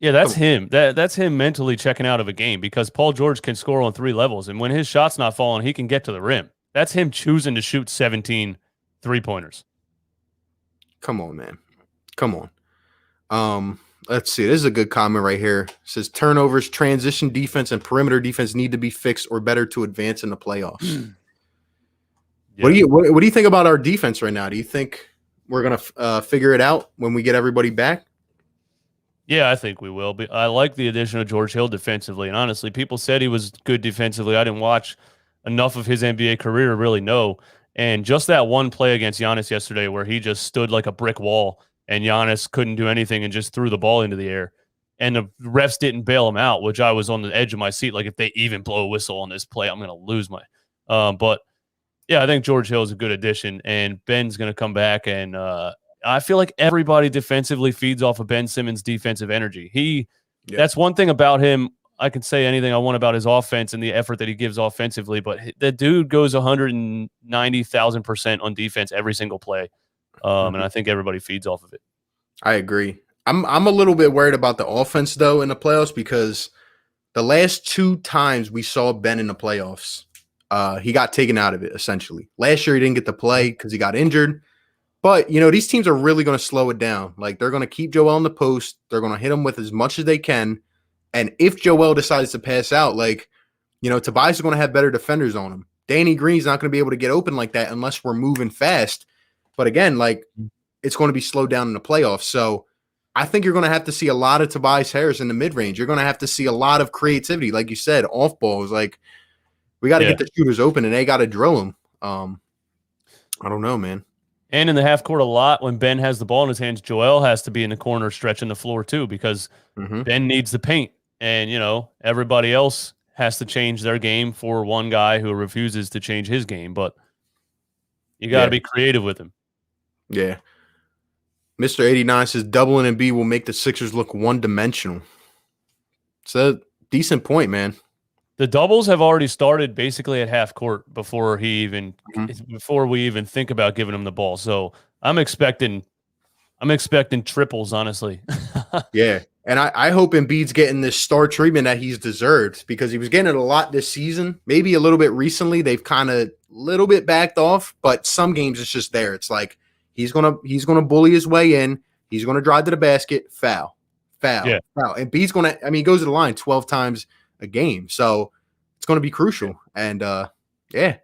Yeah, that's him. That's him mentally checking out of a game because Paul George can score on 3 levels. And when his shot's not falling, he can get to the rim. That's him choosing to shoot 17 3-pointers. Come on, man. Come on. Let's see. This is a good comment right here. It says turnovers, transition defense, and perimeter defense need to be fixed or better to advance in the playoffs. Yeah. What do you think about our defense right now? Do you think we're gonna figure it out when we get everybody back? Yeah, I think we will. But I like the addition of George Hill defensively, and honestly, people said he was good defensively. I didn't watch enough of his NBA career to really know. And just that one play against Giannis yesterday, where he just stood like a brick wall, and Giannis couldn't do anything and just threw the ball into the air, and the refs didn't bail him out, which I was on the edge of my seat. Like if they even blow a whistle on this play, I'm gonna lose my. But yeah, I think George Hill is a good addition, and Ben's going to come back. And I feel like everybody defensively feeds off of Ben Simmons' defensive energy. That's one thing about him. I can say anything I want about his offense and the effort that he gives offensively, but the dude goes 190,000% on defense every single play, and I think everybody feeds off of it. I agree. I'm a little bit worried about the offense though in the playoffs because the last 2 times we saw Ben in the playoffs. He got taken out of it, essentially. Last year, he didn't get to play because he got injured. But, you know, these teams are really going to slow it down. Like, they're going to keep Joel in the post. They're going to hit him with as much as they can. And if Joel decides to pass out, like, you know, Tobias is going to have better defenders on him. Danny Green's not going to be able to get open like that unless we're moving fast. But, again, like, it's going to be slowed down in the playoffs. So, I think you're going to have to see a lot of Tobias Harris in the mid-range. You're going to have to see a lot of creativity. Like you said, off balls, like, we got to get the shooters open, and they got to drill them. I don't know, man. And in the half court a lot, when Ben has the ball in his hands, Joel has to be in the corner stretching the floor too because Ben needs the paint. And, you know, everybody else has to change their game for one guy who refuses to change his game. But you got to be creative with him. Yeah. Mr. 89 says doubling and B will make the Sixers look one-dimensional. It's a decent point, man. The doubles have already started basically at half court before we even think about giving him the ball. So I'm expecting triples, honestly. Yeah. And I hope Embiid's getting this star treatment that he's deserved, because he was getting it a lot this season. Maybe a little bit recently. They've kind of little bit backed off, but some games it's just there. It's like he's gonna bully his way in. He's gonna drive to the basket, foul. Yeah. Foul. And B's gonna, I mean, he goes to the line 12 times a game, so it's gonna be crucial. And yeah.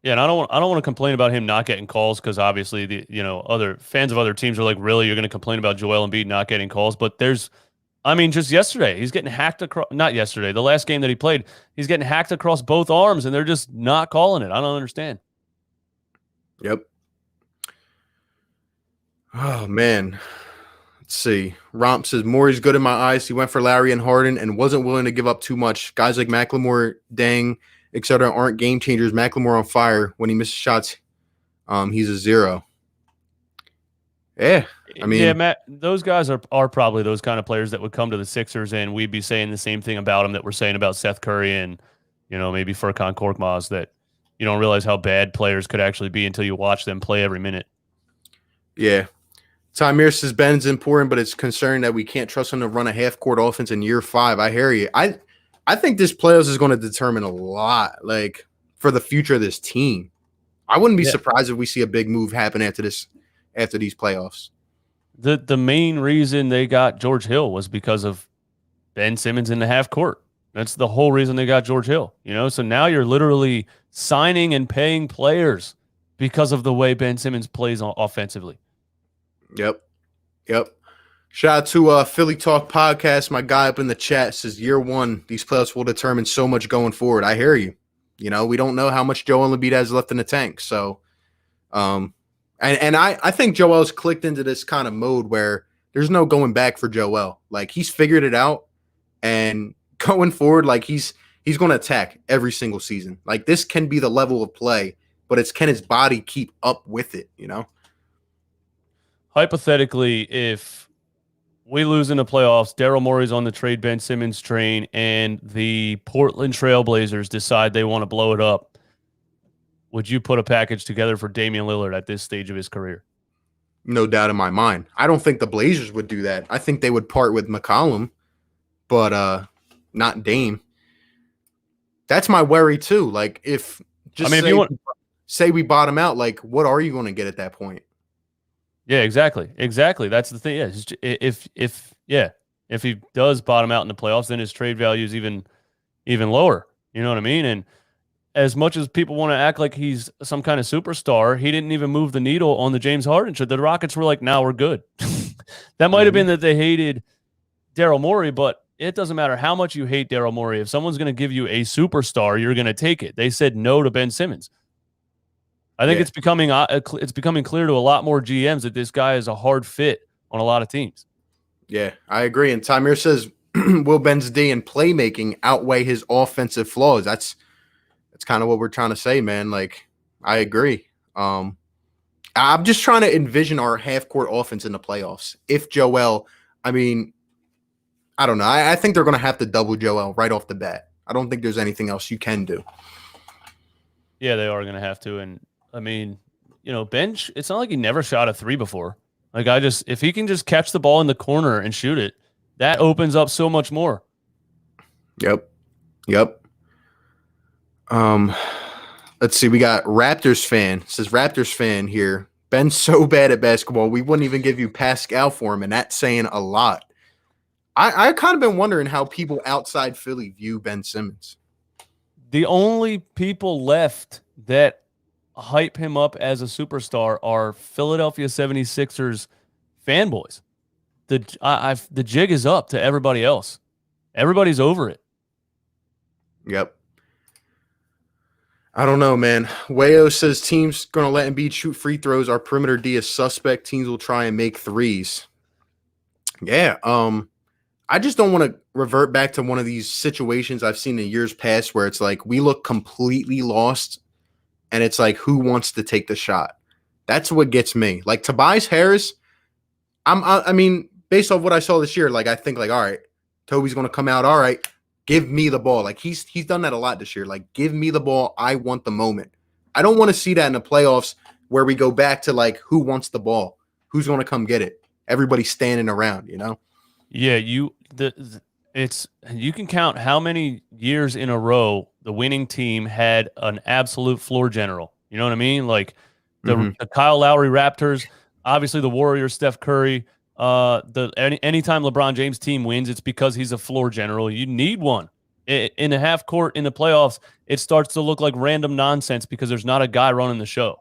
Yeah, and I don't want to complain about him not getting calls, because obviously the other fans of other teams are like, really, you're going to complain about Joel Embiid not getting calls? But just yesterday he's getting hacked across. Not yesterday, the last game that he played, he's getting hacked across both arms, and they're just not calling it. I don't understand. Yep. Oh man, let's see. Romp says Morey's good in my eyes. He went for Larry and Harden and wasn't willing to give up too much. Guys like McLemore, Dang, etc. aren't game changers. McLemore on fire. When he misses shots, he's a zero. Yeah, I mean, yeah, Matt, those guys are probably those kind of players that would come to the Sixers, and we'd be saying the same thing about them that we're saying about Seth Curry and maybe Furkan Korkmaz, that you don't realize how bad players could actually be until you watch them play every minute. Yeah. Tamir says Ben's important, but it's concerning that we can't trust him to run a half-court offense in year 5. I hear you. I think this playoffs is going to determine a lot, like, for the future of this team. I wouldn't be surprised if we see a big move happen after these playoffs. The main reason they got George Hill was because of Ben Simmons in the half court. That's the whole reason they got George Hill. So now you're literally signing and paying players because of the way Ben Simmons plays offensively. Yep. Shout out to Philly Talk Podcast. My guy up in the chat says year 1, these playoffs will determine so much going forward. I hear you. We don't know how much Joel Embiid has left in the tank. So, and I think Joel's clicked into this kind of mode where there's no going back for Joel. Like, he's figured it out, and going forward, like, he's going to attack every single season. Like, this can be the level of play, but can his body keep up with it? Hypothetically, if we lose in the playoffs, Daryl Morey's on the trade Ben Simmons train, and the Portland Trail Blazers decide they want to blow it up, would you put a package together for Damian Lillard at this stage of his career? No doubt in my mind. I don't think the Blazers would do that. I think they would part with McCollum, but not Dame. That's my worry too. Like, if say we bottom out, like, what are you going to get at that point? Yeah, exactly. That's the thing. Yeah, if he does bottom out in the playoffs, then his trade value is even lower. You know what I mean? And as much as people want to act like he's some kind of superstar, he didn't even move the needle on the James Harden trade. The Rockets were like, "Now we're good." That might have been that they hated Daryl Morey, but it doesn't matter how much you hate Daryl Morey. If someone's going to give you a superstar, you're going to take it. They said no to Ben Simmons. I think it's becoming clear to a lot more GMs that this guy is a hard fit on a lot of teams. Yeah, I agree. And Tamir says, will Ben's D and playmaking outweigh his offensive flaws? That's kind of what we're trying to say, man. Like, I agree. I'm just trying to envision our half-court offense in the playoffs. If Joel, I mean, I don't know. I think they're going to have to double Joel right off the bat. I don't think there's anything else you can do. Yeah, they are going to have to. And I mean, Ben, it's not like he never shot a 3 before. Like, if he can just catch the ball in the corner and shoot it, that opens up so much more. Yep. Let's see. We got Raptors fan. It says Raptors fan here. Ben's so bad at basketball, we wouldn't even give you Pascal for him, and that's saying a lot. I kind of been wondering how people outside Philly view Ben Simmons. The only people left that hype him up as a superstar are Philadelphia 76ers fanboys. The jig is up to everybody else. Everybody's over it. Yep. I don't know, man. Wayo says teams going to let Embiid shoot free throws. Our perimeter D is suspect. Teams will try and make threes. Yeah. I just don't want to revert back to one of these situations I've seen in years past where it's like we look completely lost and it's like, who wants to take the shot? That's what gets me. Like, Tobias Harris, I mean, based off what I saw this year, like I think like, all right, Toby's gonna come out. All right, give me the ball. Like he's done that a lot this year. Like, give me the ball. I want the moment. I don't want to see that in the playoffs where we go back to like who wants the ball, who's gonna come get it. Everybody's standing around, you know? Yeah, you can count how many years in a row the winning team had an absolute floor general. You know what I mean? Like the Kyle Lowry Raptors, obviously the Warriors, Steph Curry. Anytime LeBron James team wins, it's because he's a floor general. You need one. In the half court in the playoffs, it starts to look like random nonsense because there's not a guy running the show.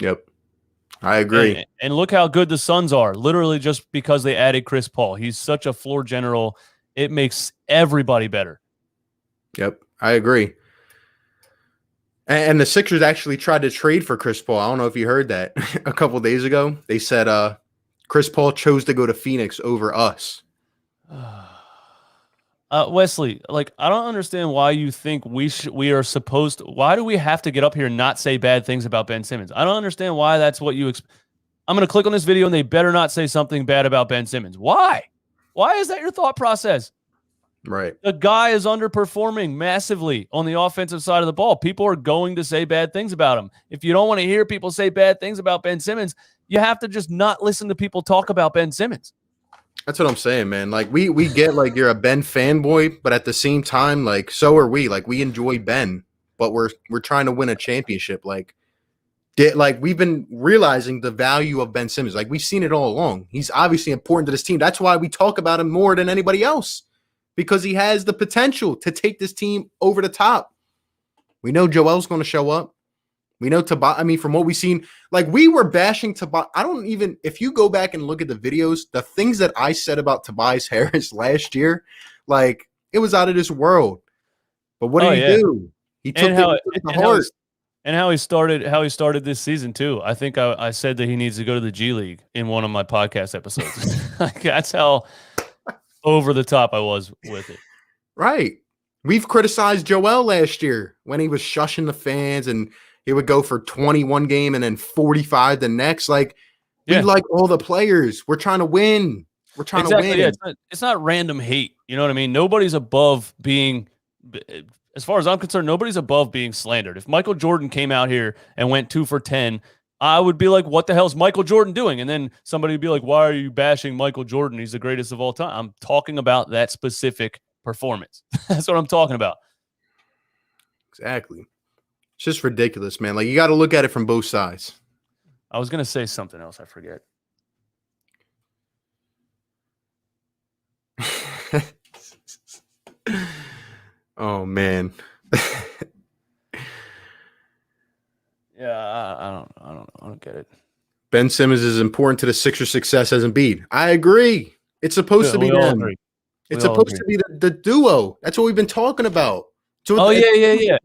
Yep. I agree. And look how good the Suns are, literally just because they added Chris Paul. He's such a floor general. It makes everybody better. Yep, I agree. And the Sixers actually tried to trade for Chris Paul. I don't know if you heard that a couple days ago. They said Chris Paul chose to go to Phoenix over us. Wesley, like, I don't understand why you think we are supposed to. Why do we have to get up here and not say bad things about Ben Simmons? I don't understand why that's what you I'm going to click on this video and they better not say something bad about Ben Simmons. Why? Why is that your thought process? Right. The guy is underperforming massively on the offensive side of the ball. People are going to say bad things about him. If you don't want to hear people say bad things about Ben Simmons, you have to just not listen to people talk about Ben Simmons. That's what I'm saying, man. Like we get like you're a Ben fanboy, but at the same time, like so are we. Like we enjoy Ben, but we're trying to win a championship. Like we've been realizing the value of Ben Simmons. Like we've seen it all along. He's obviously important to this team. That's why we talk about him more than anybody else, because he has the potential to take this team over the top. We know Joel's going to show up. We know Tobias. I mean, from what we've seen, like we were bashing Tobias. If you go back and look at the videos, the things that I said about Tobias Harris last year, like it was out of this world. But what did he do? He took it to the heart. And how he started this season too. I think I said that he needs to go to the G League in one of my podcast episodes. Like, that's how over the top I was with it. Right. We've criticized Joel last year when he was shushing the fans and he would go for 21 game and then 45 the next. Like, we like all the players. We're trying to win. We're trying to win. Yeah, it's not random hate. You know what I mean? Nobody's above being, as far as I'm concerned, nobody's above being slandered. If Michael Jordan came out here and went 2 for 10, I would be like, what the hell's Michael Jordan doing? And then somebody would be like, why are you bashing Michael Jordan? He's the greatest of all time. I'm talking about that specific performance. That's what I'm talking about. Exactly. It's just ridiculous, man. Like, you got to look at it from both sides. I was going to say something else. I forget. Oh, man. Yeah, I don't get it. Ben Simmons is important to the Sixers' success as Embiid. I agree. It's supposed to be them. It's supposed to be the duo. That's what we've been talking about. Yeah.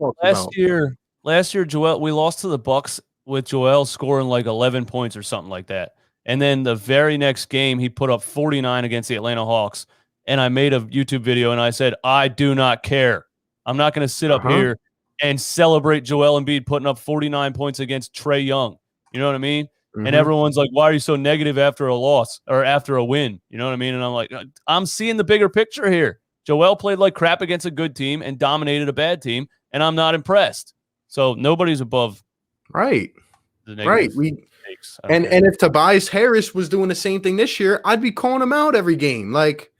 Last year, Joel, we lost to the Bucks with Joel scoring like 11 points or something like that. And then the very next game, he put up 49 against the Atlanta Hawks. And I made a YouTube video and I said, I do not care. I'm not going to sit up here and celebrate Joel Embiid putting up 49 points against Trae Young. You know what I mean? And everyone's like, why are you so negative after a loss or after a win? You know what I mean? And I'm like, I'm seeing the bigger picture here. Joel played like crap against a good team and dominated a bad team, and I'm not impressed. So nobody's above. Right. Right. And if Tobias Harris was doing the same thing this year, I'd be calling him out every game. Like,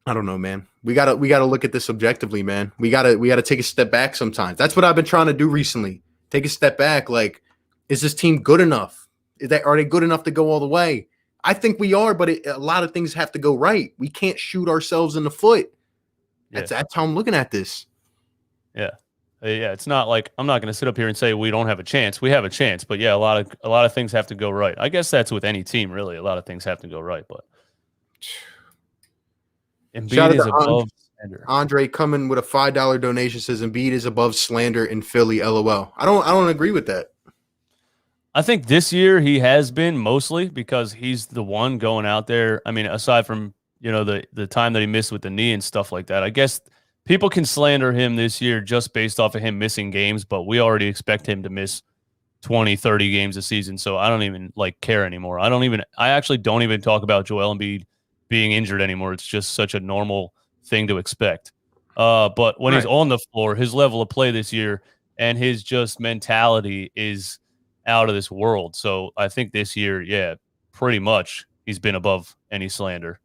I don't know, man. We gotta look at this objectively, man. We gotta take a step back sometimes. That's what I've been trying to do recently. Take a step back. Like, is this team good enough? Are they good enough to go all the way? I think we are, but a lot of things have to go right. We can't shoot ourselves in the foot. That's how I'm looking at this. Yeah. Yeah, it's not like I'm not going to sit up here and say we don't have a chance. We have a chance, but yeah, a lot of things have to go right. I guess that's with any team, really. A lot of things have to go right, but Embiid is above slander. Andre coming with a $5 donation says Embiid is above slander in Philly. LOL. I don't agree with that. I think this year he has been mostly because he's the one going out there. I mean, aside from, the time that he missed with the knee and stuff like that, I guess people can slander him this year just based off of him missing games, but we already expect him to miss 20, 30 games a season. So I don't even care anymore. I actually don't even talk about Joel Embiid being injured anymore. It's just such a normal thing to expect. But when he's on the floor, his level of play this year and his just mentality is out of this world. So I think this year, yeah, pretty much he's been above any slander.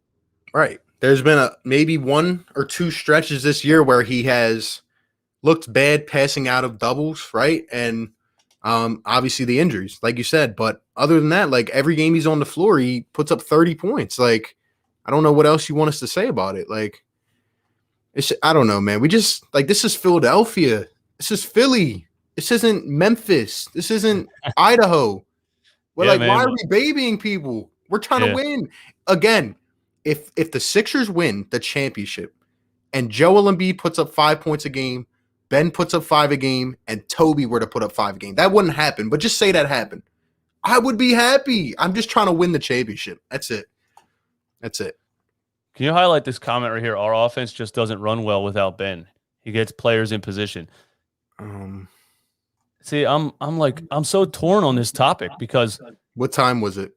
Right. There's been maybe 1 or 2 stretches this year where he has looked bad passing out of doubles, right? And obviously the injuries, like you said. But other than that, like every game he's on the floor, he puts up 30 points. Like, I don't know what else you want us to say about it. Like, I don't know, man. We just this is Philadelphia. This is Philly. This isn't Memphis. This isn't Idaho. We're why are we babying people? We're trying to win. Again, if the Sixers win the championship and Joel Embiid puts up 5 points a game, Ben puts up 5 a game, and Toby were to put up 5 a game, that wouldn't happen. But just say that happened. I would be happy. I'm just trying to win the championship. That's it. That's it. Can you highlight this comment right here? Our offense just doesn't run well without Ben. He gets players in position. See, I'm so torn on this topic because what time was it?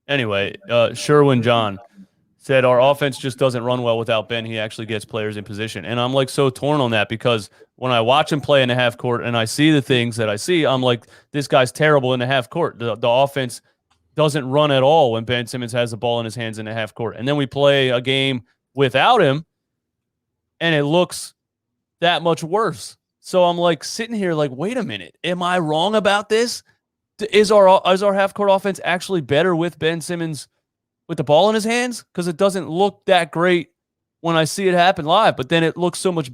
Anyway, Sherwin John said our offense just doesn't run well without Ben. He actually gets players in position. And I'm so torn on that because when I watch him play in the half court and I see the things that I see, I'm like, this guy's terrible in the half court. The offense doesn't run at all when Ben Simmons has the ball in his hands in the half court. And then we play a game without him and it looks that much worse. So I'm sitting here wait a minute. Am I wrong about this? Is our half court offense actually better with Ben Simmons with the ball in his hands? Because it doesn't look that great when I see it happen live, but then it looks so much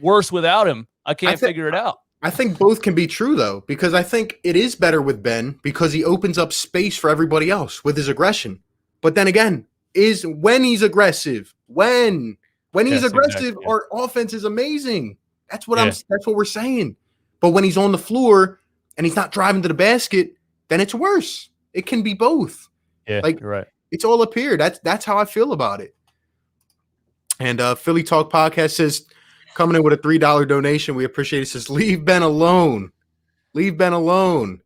worse without him. I can't figure it out. I think both can be true though, because I think it is better with Ben because he opens up space for everybody else with his aggression. But then again, is when he's aggressive, when he's aggressive, exactly, our offense is amazing. That's what that's what we're saying. But when he's on the floor and he's not driving to the basket, then it's worse. It can be both. Yeah, you're right. It's all up here. That's how I feel about it. And Philly Talk Podcast says, coming in with a $3 donation. We appreciate it. Says, leave Ben alone. Leave Ben alone.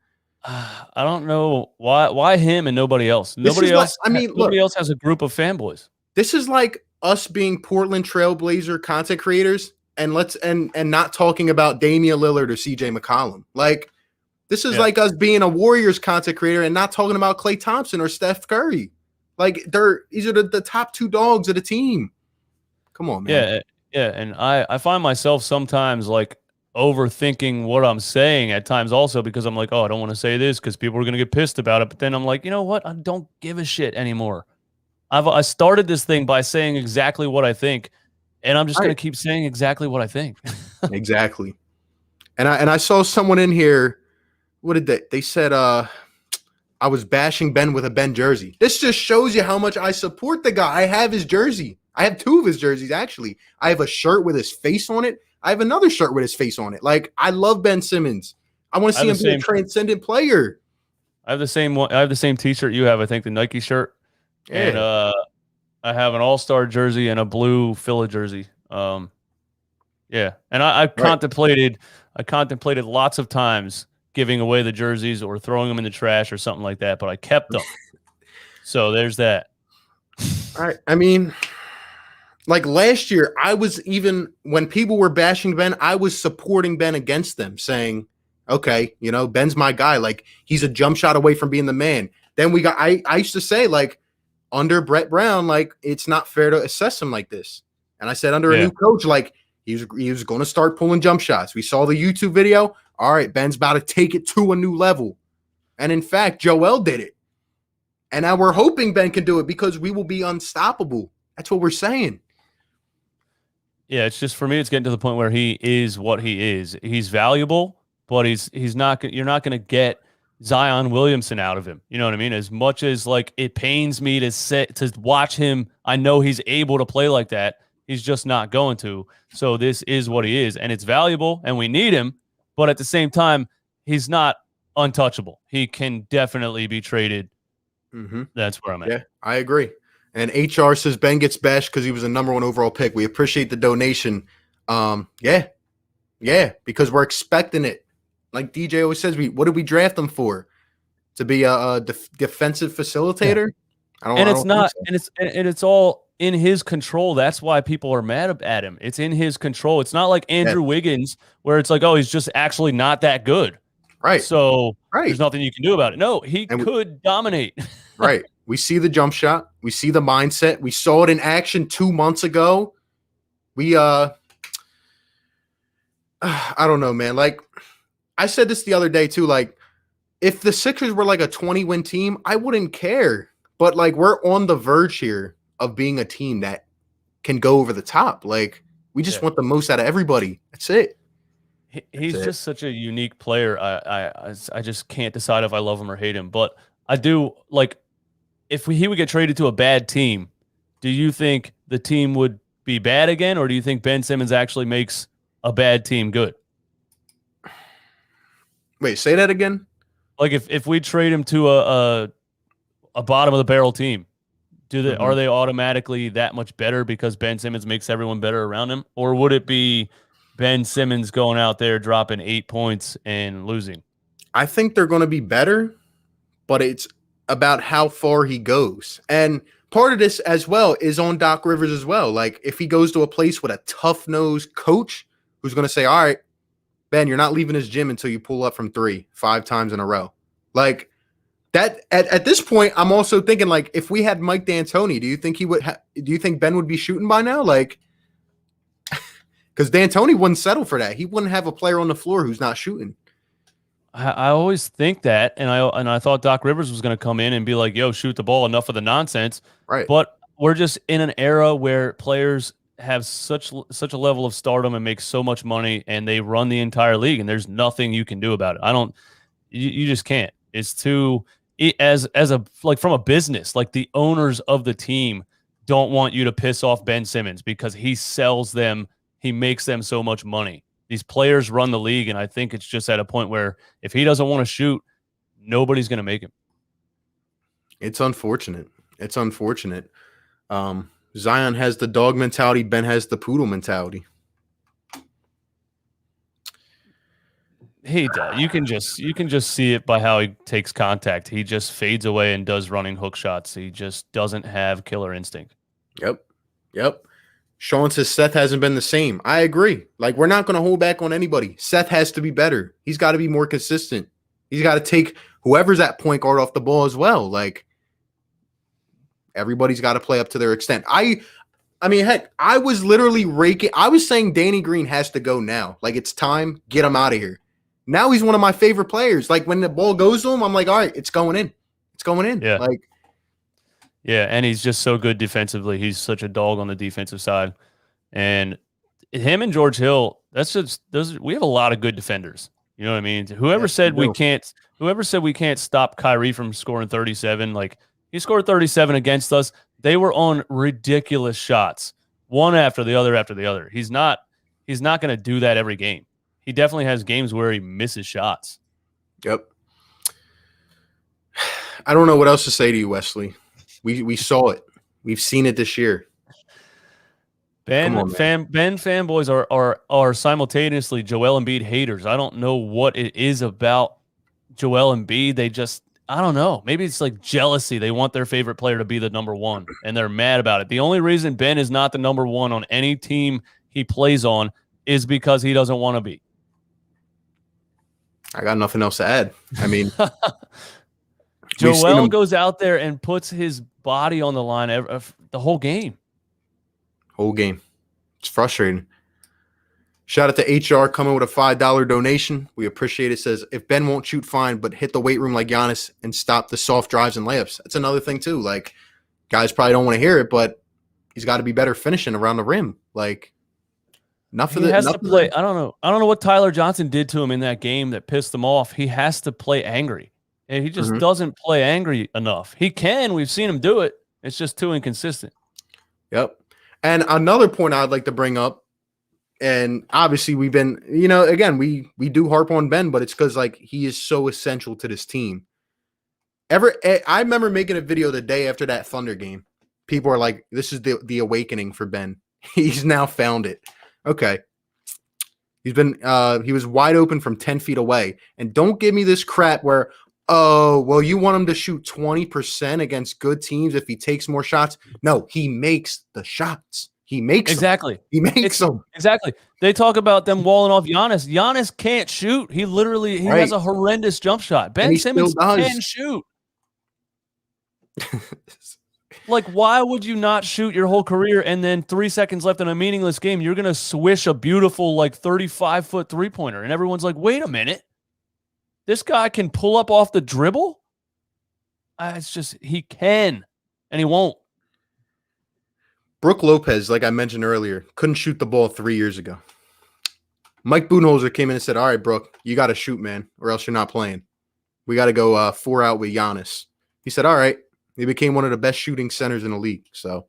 I don't know why him and nobody else. Nobody else. Nobody else has a group of fanboys. This is like us being Portland Trailblazer content creators and not talking about Damian Lillard or CJ McCollum. This is like us being a Warriors content creator and not talking about Klay Thompson or Steph Curry. These are the top 2 dogs of the team. Come on, man. Yeah, and I find myself sometimes overthinking what I'm saying at times also because I'm I don't want to say this because people are going to get pissed about it. But then I'm you know what? I don't give a shit anymore. I started this thing by saying exactly what I think, and I'm just going to keep saying exactly what I think. Exactly. And I saw someone in here. What did they said? I was bashing Ben with a Ben jersey. This just shows you how much I support the guy. I have his jersey. I have 2 of his jerseys, actually. I have a shirt with his face on it. I have another shirt with his face on it. I love Ben Simmons. I want to see him be a transcendent player. I have the same one. I have the same T-shirt you have. I think the Nike shirt. Yeah. And I have an All-Star jersey and a blue Philly jersey. Yeah. And I contemplated lots of times giving away the jerseys or throwing them in the trash or something like that, but I kept them. So there's that. All right. I mean, last year, I was when people were bashing Ben, I was supporting Ben against them, saying, okay, Ben's my guy. He's a jump shot away from being the man. Then I used to say, under Brett Brown, it's not fair to assess him like this. And I said, under a new coach, he was going to start pulling jump shots. We saw the YouTube video. All right, Ben's about to take it to a new level. And in fact, Joel did it. And now we're hoping Ben can do it because we will be unstoppable. That's what we're saying. Yeah, it's just for me, it's getting to the point where he is what he is. He's valuable, but he's not. You're not going to get Zion Williamson out of him. You know what I mean? As much as it pains me to watch him, I know he's able to play like that. He's just not going to. So this is what he is, and it's valuable, and we need him. But at the same time, he's not untouchable. He can definitely be traded. Mm-hmm. That's where I'm at. Yeah, I agree. And HR says Ben gets bashed because he was a #1 overall pick. We appreciate the donation. Yeah, Yeah, because we're expecting it. Like DJ always says, what did we draft him for? To be a defensive facilitator? Yeah. And it's not, so. and it's all in his control. That's why people are mad at him. It's in his control. It's not like Andrew Wiggins, where it's like, oh, he's just actually not that good. Right. So there's nothing you can do about it. No, he could dominate. Right. We see the jump shot. We see the mindset. We saw it in action 2 months ago. We I don't know, man. Like I said this the other day too. Like if the Sixers were like a 20-win team, I wouldn't care. But like we're on the verge here of being a team that can go over the top. Like we just want the most out of everybody. That's it. He's just such a unique player. I just can't decide if I love him or hate him. But I do like if he would get traded to a bad team, do you think the team would be bad again, or do you think Ben Simmons actually makes a bad team good? Wait, say that again. Like if we trade him to a bottom of the barrel team, are they automatically that much better because Ben Simmons makes everyone better around him, or would it be Ben Simmons going out there dropping 8 points and losing? I think they're going to be better, but it's about how far he goes. And part of this as well is on Doc Rivers as well. Like if he goes to a place with a tough-nosed coach who's going to say, all right, Ben, you're not leaving his gym until you pull up from 3 5 times in a row. Like that at this point, I'm also thinking like if we had Mike D'Antoni, do you think do you think Ben would be shooting by now? Like because D'Antoni wouldn't settle for that. He wouldn't have a player on the floor who's not shooting. I always think that, and I thought Doc Rivers was going to come in and be like, "Yo, shoot the ball, enough of the nonsense." Right. But we're just in an era where players have such a level of stardom and make so much money, and they run the entire league, and there's nothing you can do about it. You just can't. It's too as a like from a business, like the owners of the team don't want you to piss off Ben Simmons because he sells them, he makes them so much money. These players run the league, and I think it's just at a point where if he doesn't want to shoot, nobody's going to make him. It's unfortunate. It's unfortunate. Zion has the dog mentality. Ben has the poodle mentality. He does. You can just see it by how he takes contact. He just fades away and does running hook shots. He just doesn't have killer instinct. Yep. Sean says Seth hasn't been the same. I agree. Like, we're not going to hold back on anybody. Seth has to be better. He's got to be more consistent. He's got to take whoever's at point guard off the ball as well. Like, everybody's got to play up to their extent. I mean, heck, I was literally raking. I was saying Danny Green has to go now. Like, it's time. Get him out of here. Now he's one of my favorite players. Like, when the ball goes to him, I'm like, all right, it's going in. It's going in. Yeah. Like, yeah, and he's just so good defensively. He's such a dog on the defensive side. And him and George Hill, we have a lot of good defenders. You know what I mean? Whoever said we can't stop Kyrie from scoring 37, like he scored 37 against us. They were on ridiculous shots, one after the other. He's not going to do that every game. He definitely has games where he misses shots. Yep. I don't know what else to say to you, Wesley. We saw it. We've seen it this year. Ben fanboys are simultaneously Joel Embiid haters. I don't know what it is about Joel Embiid. They just, I don't know. Maybe it's like jealousy. They want their favorite player to be the number one, and they're mad about it. The only reason Ben is not the number one on any team he plays on is because he doesn't want to be. I got nothing else to add. I mean, Joel goes out there and puts his body on the line the whole game. Whole game. It's frustrating. Shout out to HR coming with a $5 donation. We appreciate it. Says, if Ben won't shoot, fine, but hit the weight room like Giannis and stop the soft drives and layups. That's another thing, too. Like, guys probably don't want to hear it, but he's got to be better finishing around the rim. Like, enough of it. He has to play. I don't know what Tyler Johnson did to him in that game that pissed him off. He has to play angry. And he just doesn't play angry enough. He can. We've seen him do it. It's just too inconsistent. Yep. And another point I'd like to bring up, and obviously we've been, again, we do harp on Ben, but it's because, like, he is so essential to this team. I remember making a video the day after that Thunder game. People are like, this is the awakening for Ben. He's now found it. Okay. He was wide open from 10 feet away. And don't give me this crap where, oh, well, you want him to shoot 20% against good teams if he takes more shots. No, he makes the shots. He makes exactly. Them. He makes them. Exactly. They talk about them walling off Giannis. Giannis can't shoot. He has a horrendous jump shot. Ben Simmons can shoot. Like, why would you not shoot your whole career and then 3 seconds left in a meaningless game, you're going to swish a beautiful, like, 35-foot three-pointer? And everyone's like, wait a minute. This guy can pull up off the dribble? It's just, he can, and he won't. Brook Lopez, like I mentioned earlier, couldn't shoot the ball 3 years ago. Mike Budenholzer came in and said, all right, Brook, you got to shoot, man, or else you're not playing. We got to go 4 out with Giannis. He said, all right. He became one of the best shooting centers in the league. So,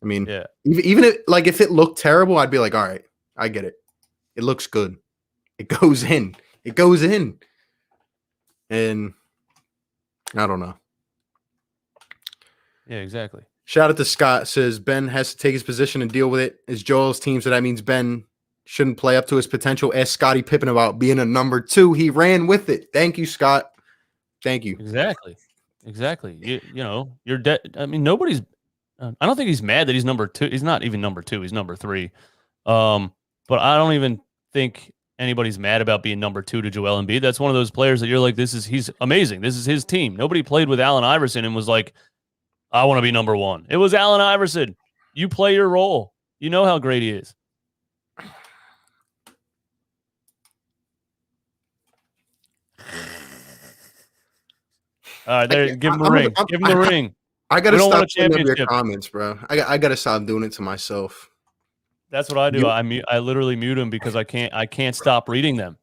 I mean, yeah. Even if it looked terrible, I'd be like, all right, I get it. It looks good. It goes in. It goes in. And I don't know. Yeah, exactly. Shout out to Scott. Says Ben has to take his position and deal with it. It's Joel's team, so that means Ben shouldn't play up to his potential. Ask Scottie Pippen about being a number 2. He ran with it. Thank you, Scott. Thank you. Exactly. You know, you're dead. I mean, nobody's. I don't think he's mad that he's number 2. He's not even number 2. He's number 3. But I don't even think anybody's mad about being number 2 to Joel Embiid. That's one of those players that you're like, he's amazing. This is his team. Nobody played with Allen Iverson and was like, I want to be number 1. It was Allen Iverson. You play your role. You know how great he is. All right, there. Give him the ring. Give him the ring. I gotta stop putting up your comments, bro. I gotta stop doing it to myself. That's what I do. I literally mute them because I can't stop reading them.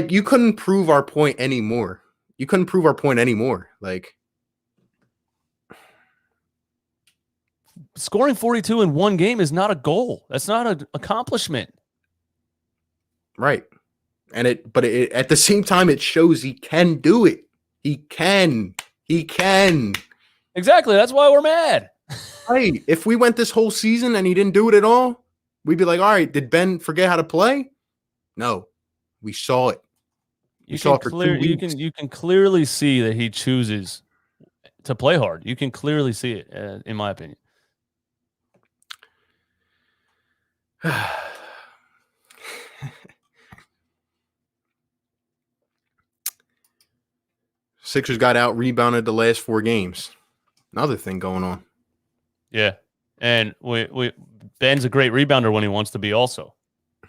You couldn't prove our point anymore. Like, scoring 42 in one game is not a goal. That's not an accomplishment. Right. But at the same time, it shows he can do it. He can. Exactly. That's why we're mad. Hey, if we went this whole season and he didn't do it at all, we'd be like, all right, did Ben forget how to play? No, we saw it. You can clearly see that he chooses to play hard. You can clearly see it, in my opinion. Sixers got out rebounded the last 4 games. Another thing going on. Yeah, and Ben's a great rebounder when he wants to be. Also,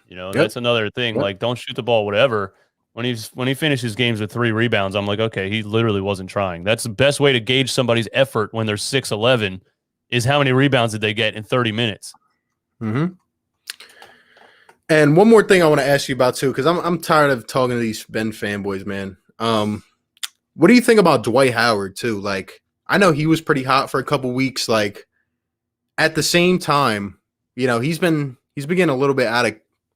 that's another thing. Yep. Like, don't shoot the ball, whatever. When he finishes games with 3 rebounds, I'm like, okay, he literally wasn't trying. That's the best way to gauge somebody's effort when they're 6'11", is how many rebounds did they get in 30 minutes. Mm-hmm. And one more thing I want to ask you about too, because I'm tired of talking to these Ben fanboys, man. What do you think about Dwight Howard too? Like, I know he was pretty hot for a couple weeks. Like, at the same time, he's been getting a little bit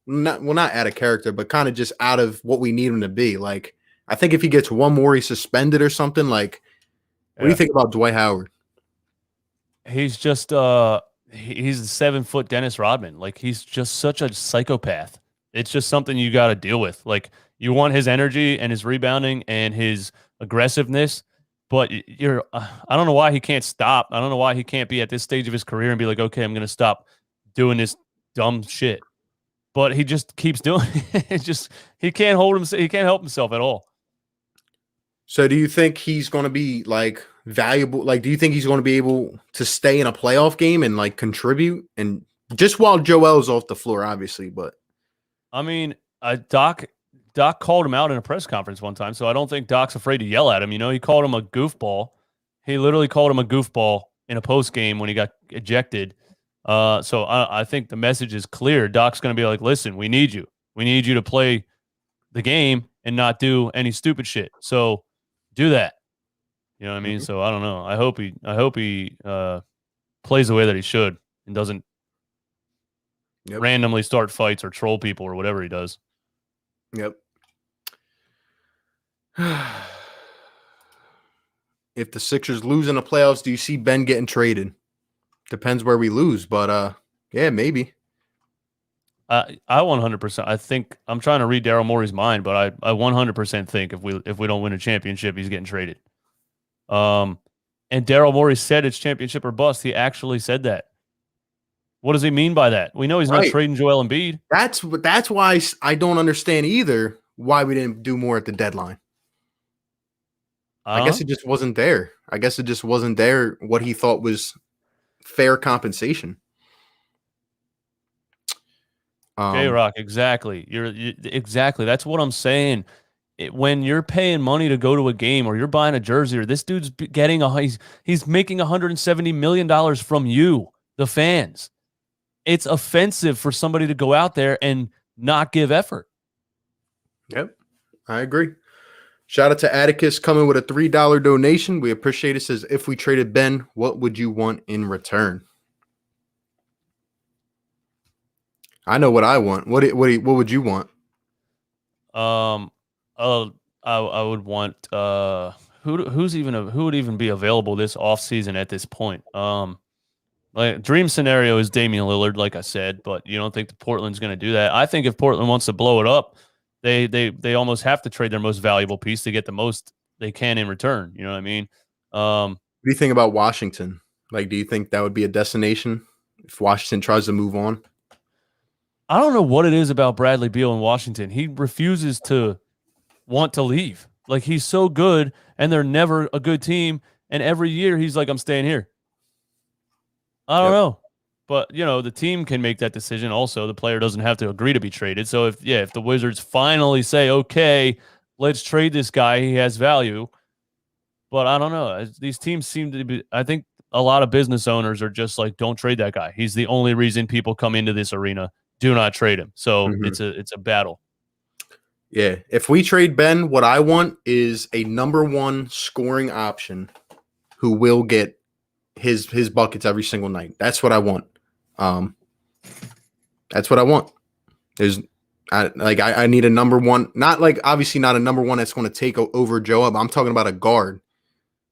not out of character, but kind of just out of what we need him to be. Like, I think if he gets one more, he's suspended or something. Like, what do you think about Dwight Howard? He's just he's a 7-foot Dennis Rodman. Like, he's just such a psychopath. It's just something you got to deal with. Like, you want his energy and his rebounding and his aggressiveness, but I don't know why he can't stop. I don't know why he can't be at this stage of his career and be like, okay, I'm going to stop doing this dumb shit. But he just keeps doing it. It's just, he can't help himself at all. So do you think he's going to be like valuable? Like, do you think he's going to be able to stay in a playoff game and like contribute? And just while Joel's off the floor, obviously, but I mean, Doc called him out in a press conference one time, so I don't think Doc's afraid to yell at him. He called him a goofball. He literally called him a goofball in a post game when he got ejected. So I think the message is clear. Doc's going to be like, listen, we need you. We need you to play the game and not do any stupid shit. So do that. You know what I mean? Mm-hmm. So I don't know. I hope he plays the way that he should and doesn't randomly start fights or troll people or whatever he does. Yep. If the Sixers lose in the playoffs, do you see Ben getting traded? Depends where we lose, but yeah, maybe. I 100%. I think I'm trying to read Daryl Morey's mind, but I 100% think if we don't win a championship, he's getting traded. And Daryl Morey said it's championship or bust. He actually said that. What does he mean by that? We know he's not trading Joel Embiid. That's why I don't understand either why we didn't do more at the deadline. I guess it just wasn't there. I guess it just wasn't there what he thought was fair compensation. J-Rock, exactly. Exactly. That's what I'm saying. When you're paying money to go to a game or you're buying a jersey or this dude's getting he's making $170 million from you, the fans. It's offensive for somebody to go out there and not give effort. Yep, I agree. Shout out to Atticus coming with a $3 donation. We appreciate it. Says, if we traded Ben, what would you want in return? I know what I want. What would you want? I would want who would even be available this offseason at this point? Like dream scenario is Damian Lillard, like I said, but you don't think the Portland's going to do that. I think if Portland wants to blow it up, they almost have to trade their most valuable piece to get the most they can in return. You know what I mean? What do you think about Washington? Like, do you think that would be a destination if Washington tries to move on? I don't know what it is about Bradley Beal in Washington. He refuses to want to leave. Like, he's so good, and they're never a good team. And every year he's like, I'm staying here. I don't know. But, you know, the team can make that decision also. The player doesn't have to agree to be traded. So, if the Wizards finally say, okay, let's trade this guy, he has value. But I don't know. These teams seem to be – I think a lot of business owners are just like, don't trade that guy. He's the only reason people come into this arena. Do not trade him. So it's a battle. Yeah. If we trade Ben, what I want is a number one scoring option who will get his buckets every single night. That's what I want. That's what I want. I need a number one, not like obviously not a number one that's going to take over Joe. I'm talking about a guard.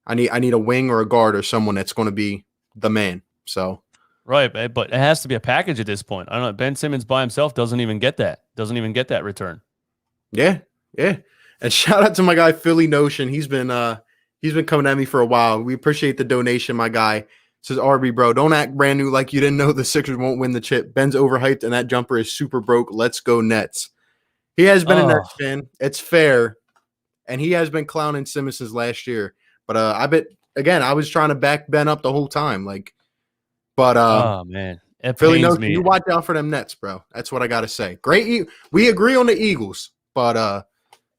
I need a wing or a guard or someone that's going to be the man. So. Right, but it has to be a package at this point. I don't know. Ben Simmons by himself doesn't even get that return. Yeah. And shout out to my guy Philly Notion. He's been coming at me for a while. We appreciate the donation, my guy. Says RB bro, don't act brand new like you didn't know the Sixers won't win the chip. Ben's overhyped and that jumper is super broke. Let's go Nets. He has been a Nets fan. It's fair, and he has been clowning Simmons since last year. But I bet again, I was trying to back Ben up the whole time, like. But oh man, Philly knows you watch out for them Nets, bro. That's what I gotta say. Great, we agree on the Eagles, but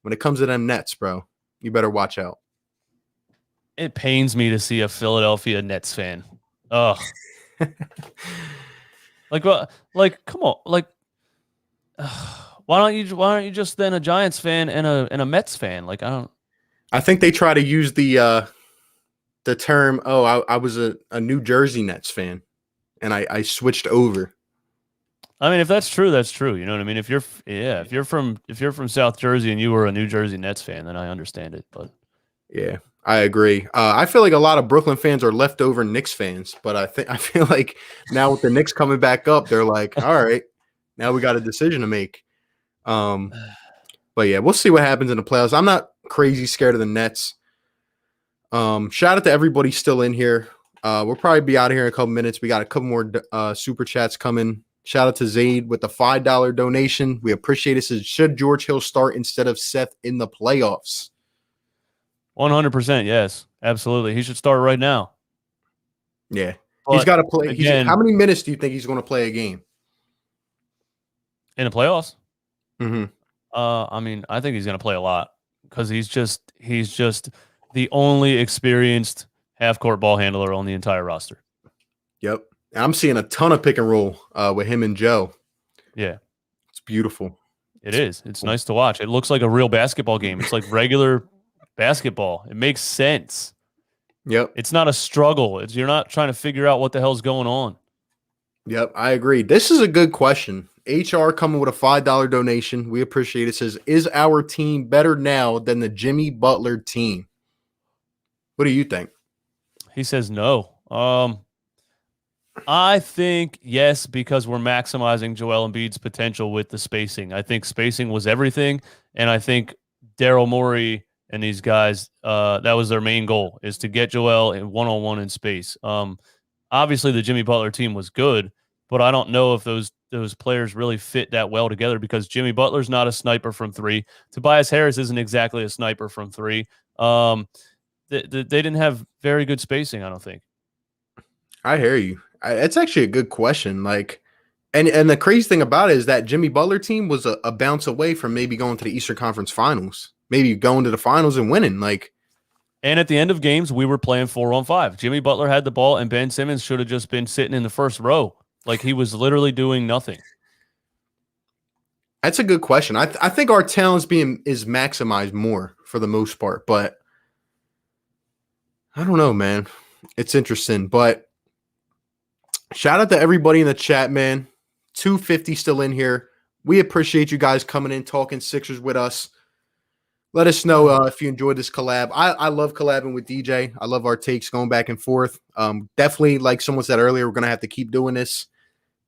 when it comes to them Nets, bro, you better watch out. It pains me to see a Philadelphia Nets fan. Ugh. Like, come on, like, why don't you just then a Giants fan and a Mets fan? Like, I think they try to use the term. Oh, I was a New Jersey Nets fan. And I switched over. I mean, if that's true, that's true. You know what I mean? If you're from South Jersey and you were a New Jersey Nets fan, then I understand it. But yeah, I agree. I feel like a lot of Brooklyn fans are leftover Knicks fans, but I feel like now with the Knicks coming back up, they're like, all right, now we got a decision to make. But yeah, we'll see what happens in the playoffs. I'm not crazy scared of the Nets. Shout out to everybody still in here. We'll probably be out of here in a couple minutes. We got a couple more super chats coming. Shout out to Zaid with the $5 donation. We appreciate it. Says, should George Hill start instead of Seth in the playoffs? 100%. Yes, absolutely. He should start right now. Yeah. But he's got to play. Again, how many minutes do you think he's going to play a game? In the playoffs? Mm-hmm. I mean, I think he's going to play a lot because he's just the only experienced half-court ball handler on the entire roster. Yep. And I'm seeing a ton of pick and roll with him and Joe. Yeah. It's beautiful. It is. It's nice to watch. It looks like a real basketball game. It's like regular basketball. It makes sense. Yep. It's not a struggle. You're not trying to figure out what the hell's going on. Yep, I agree. This is a good question. HR coming with a $5 donation. We appreciate it. Says, is our team better now than the Jimmy Butler team? What do you think? He says no. I think yes, because we're maximizing Joel Embiid's potential with the spacing. I think spacing was everything, and I think Daryl Morey and these guys, that was their main goal, is to get Joel in one-on-one in space. Obviously, the Jimmy Butler team was good, but I don't know if those players really fit that well together because Jimmy Butler's not a sniper from three. Tobias Harris isn't exactly a sniper from three. They didn't have very good spacing, I don't think. I hear you. It's actually a good question. Like, and the crazy thing about it is that Jimmy Butler team was a bounce away from maybe going to the Eastern Conference Finals, maybe going to the finals and winning. Like, and at the end of games, we were playing 4-on-5. Jimmy Butler had the ball, and Ben Simmons should have just been sitting in the first row. Like, he was literally doing nothing. that's a good question. I think our talent's is maximized more for the most part, but I don't know, man. It's interesting, but shout out to everybody in the chat, man. 250 still in here. We appreciate you guys coming in, talking Sixers with us. Let us know if you enjoyed this collab. I love collabing with DJ. I love our takes going back and forth. Definitely, like someone said earlier, we're going to have to keep doing this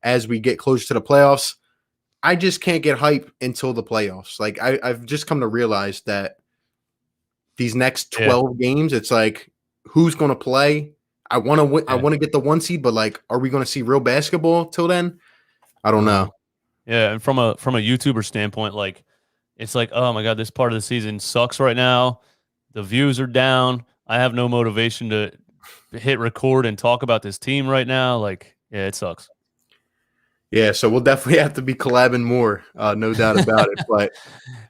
as we get closer to the playoffs. I just can't get hype until the playoffs. Like, I've just come to realize that these next 12 games, it's like, who's going to play? I want to win. I want to get the 1 seed, but like, are we going to see real basketball till then? I don't know. Yeah, and from a YouTuber standpoint, like, it's like, oh my God, this part of the season sucks right now. The views are down. I have no motivation to hit record and talk about this team right now. Like, yeah, it sucks. Yeah, so we'll definitely have to be collabing more, no doubt about it. But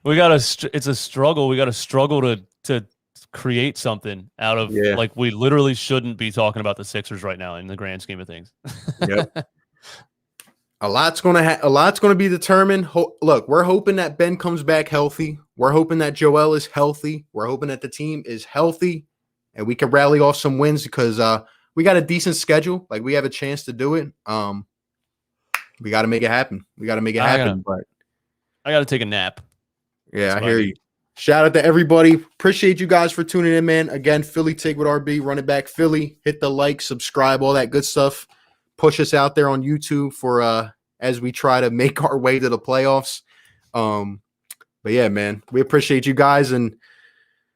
it's a struggle. We got to struggle to create something out of like, we literally shouldn't be talking about the Sixers right now in the grand scheme of things. Yep. A lot's going to be determined. Look, we're hoping that Ben comes back healthy. We're hoping that Joel is healthy. We're hoping that the team is healthy and we can rally off some wins because we got a decent schedule. Like, we have a chance to do it. We got to make it happen. We got to make it happen. But I got to take a nap. Yeah, I hear you. Shout out to everybody. Appreciate you guys for tuning in, man. Again, Philly Tig with RB, running back Philly. Hit the like, subscribe, all that good stuff. Push us out there on YouTube for as we try to make our way to the playoffs. But yeah, man, we appreciate you guys, and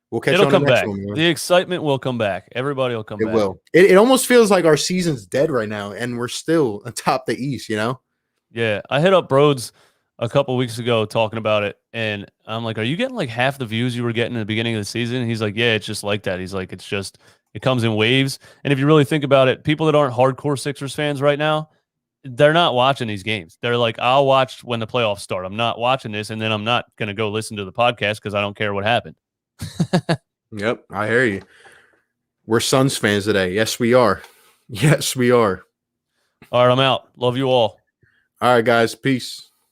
we'll catch you on the next one. Man. The excitement will come back. Everybody will come back. It will. It almost feels like our season's dead right now, and we're still atop the East, you know? Yeah. I hit up Broads a couple weeks ago talking about it, and I'm like, are you getting like half the views you were getting in the beginning of the season? And he's like, yeah, it's just like that. He's like, it comes in waves. And if you really think about it, people that aren't hardcore Sixers fans right now, they're not watching these games. They're like, I'll watch when the playoffs start. I'm not watching this, and then I'm not going to go listen to the podcast because I don't care what happened. Yep, I hear you. We're Suns fans today. Yes, we are. Yes, we are. All right, I'm out. Love you all. All right, guys. Peace.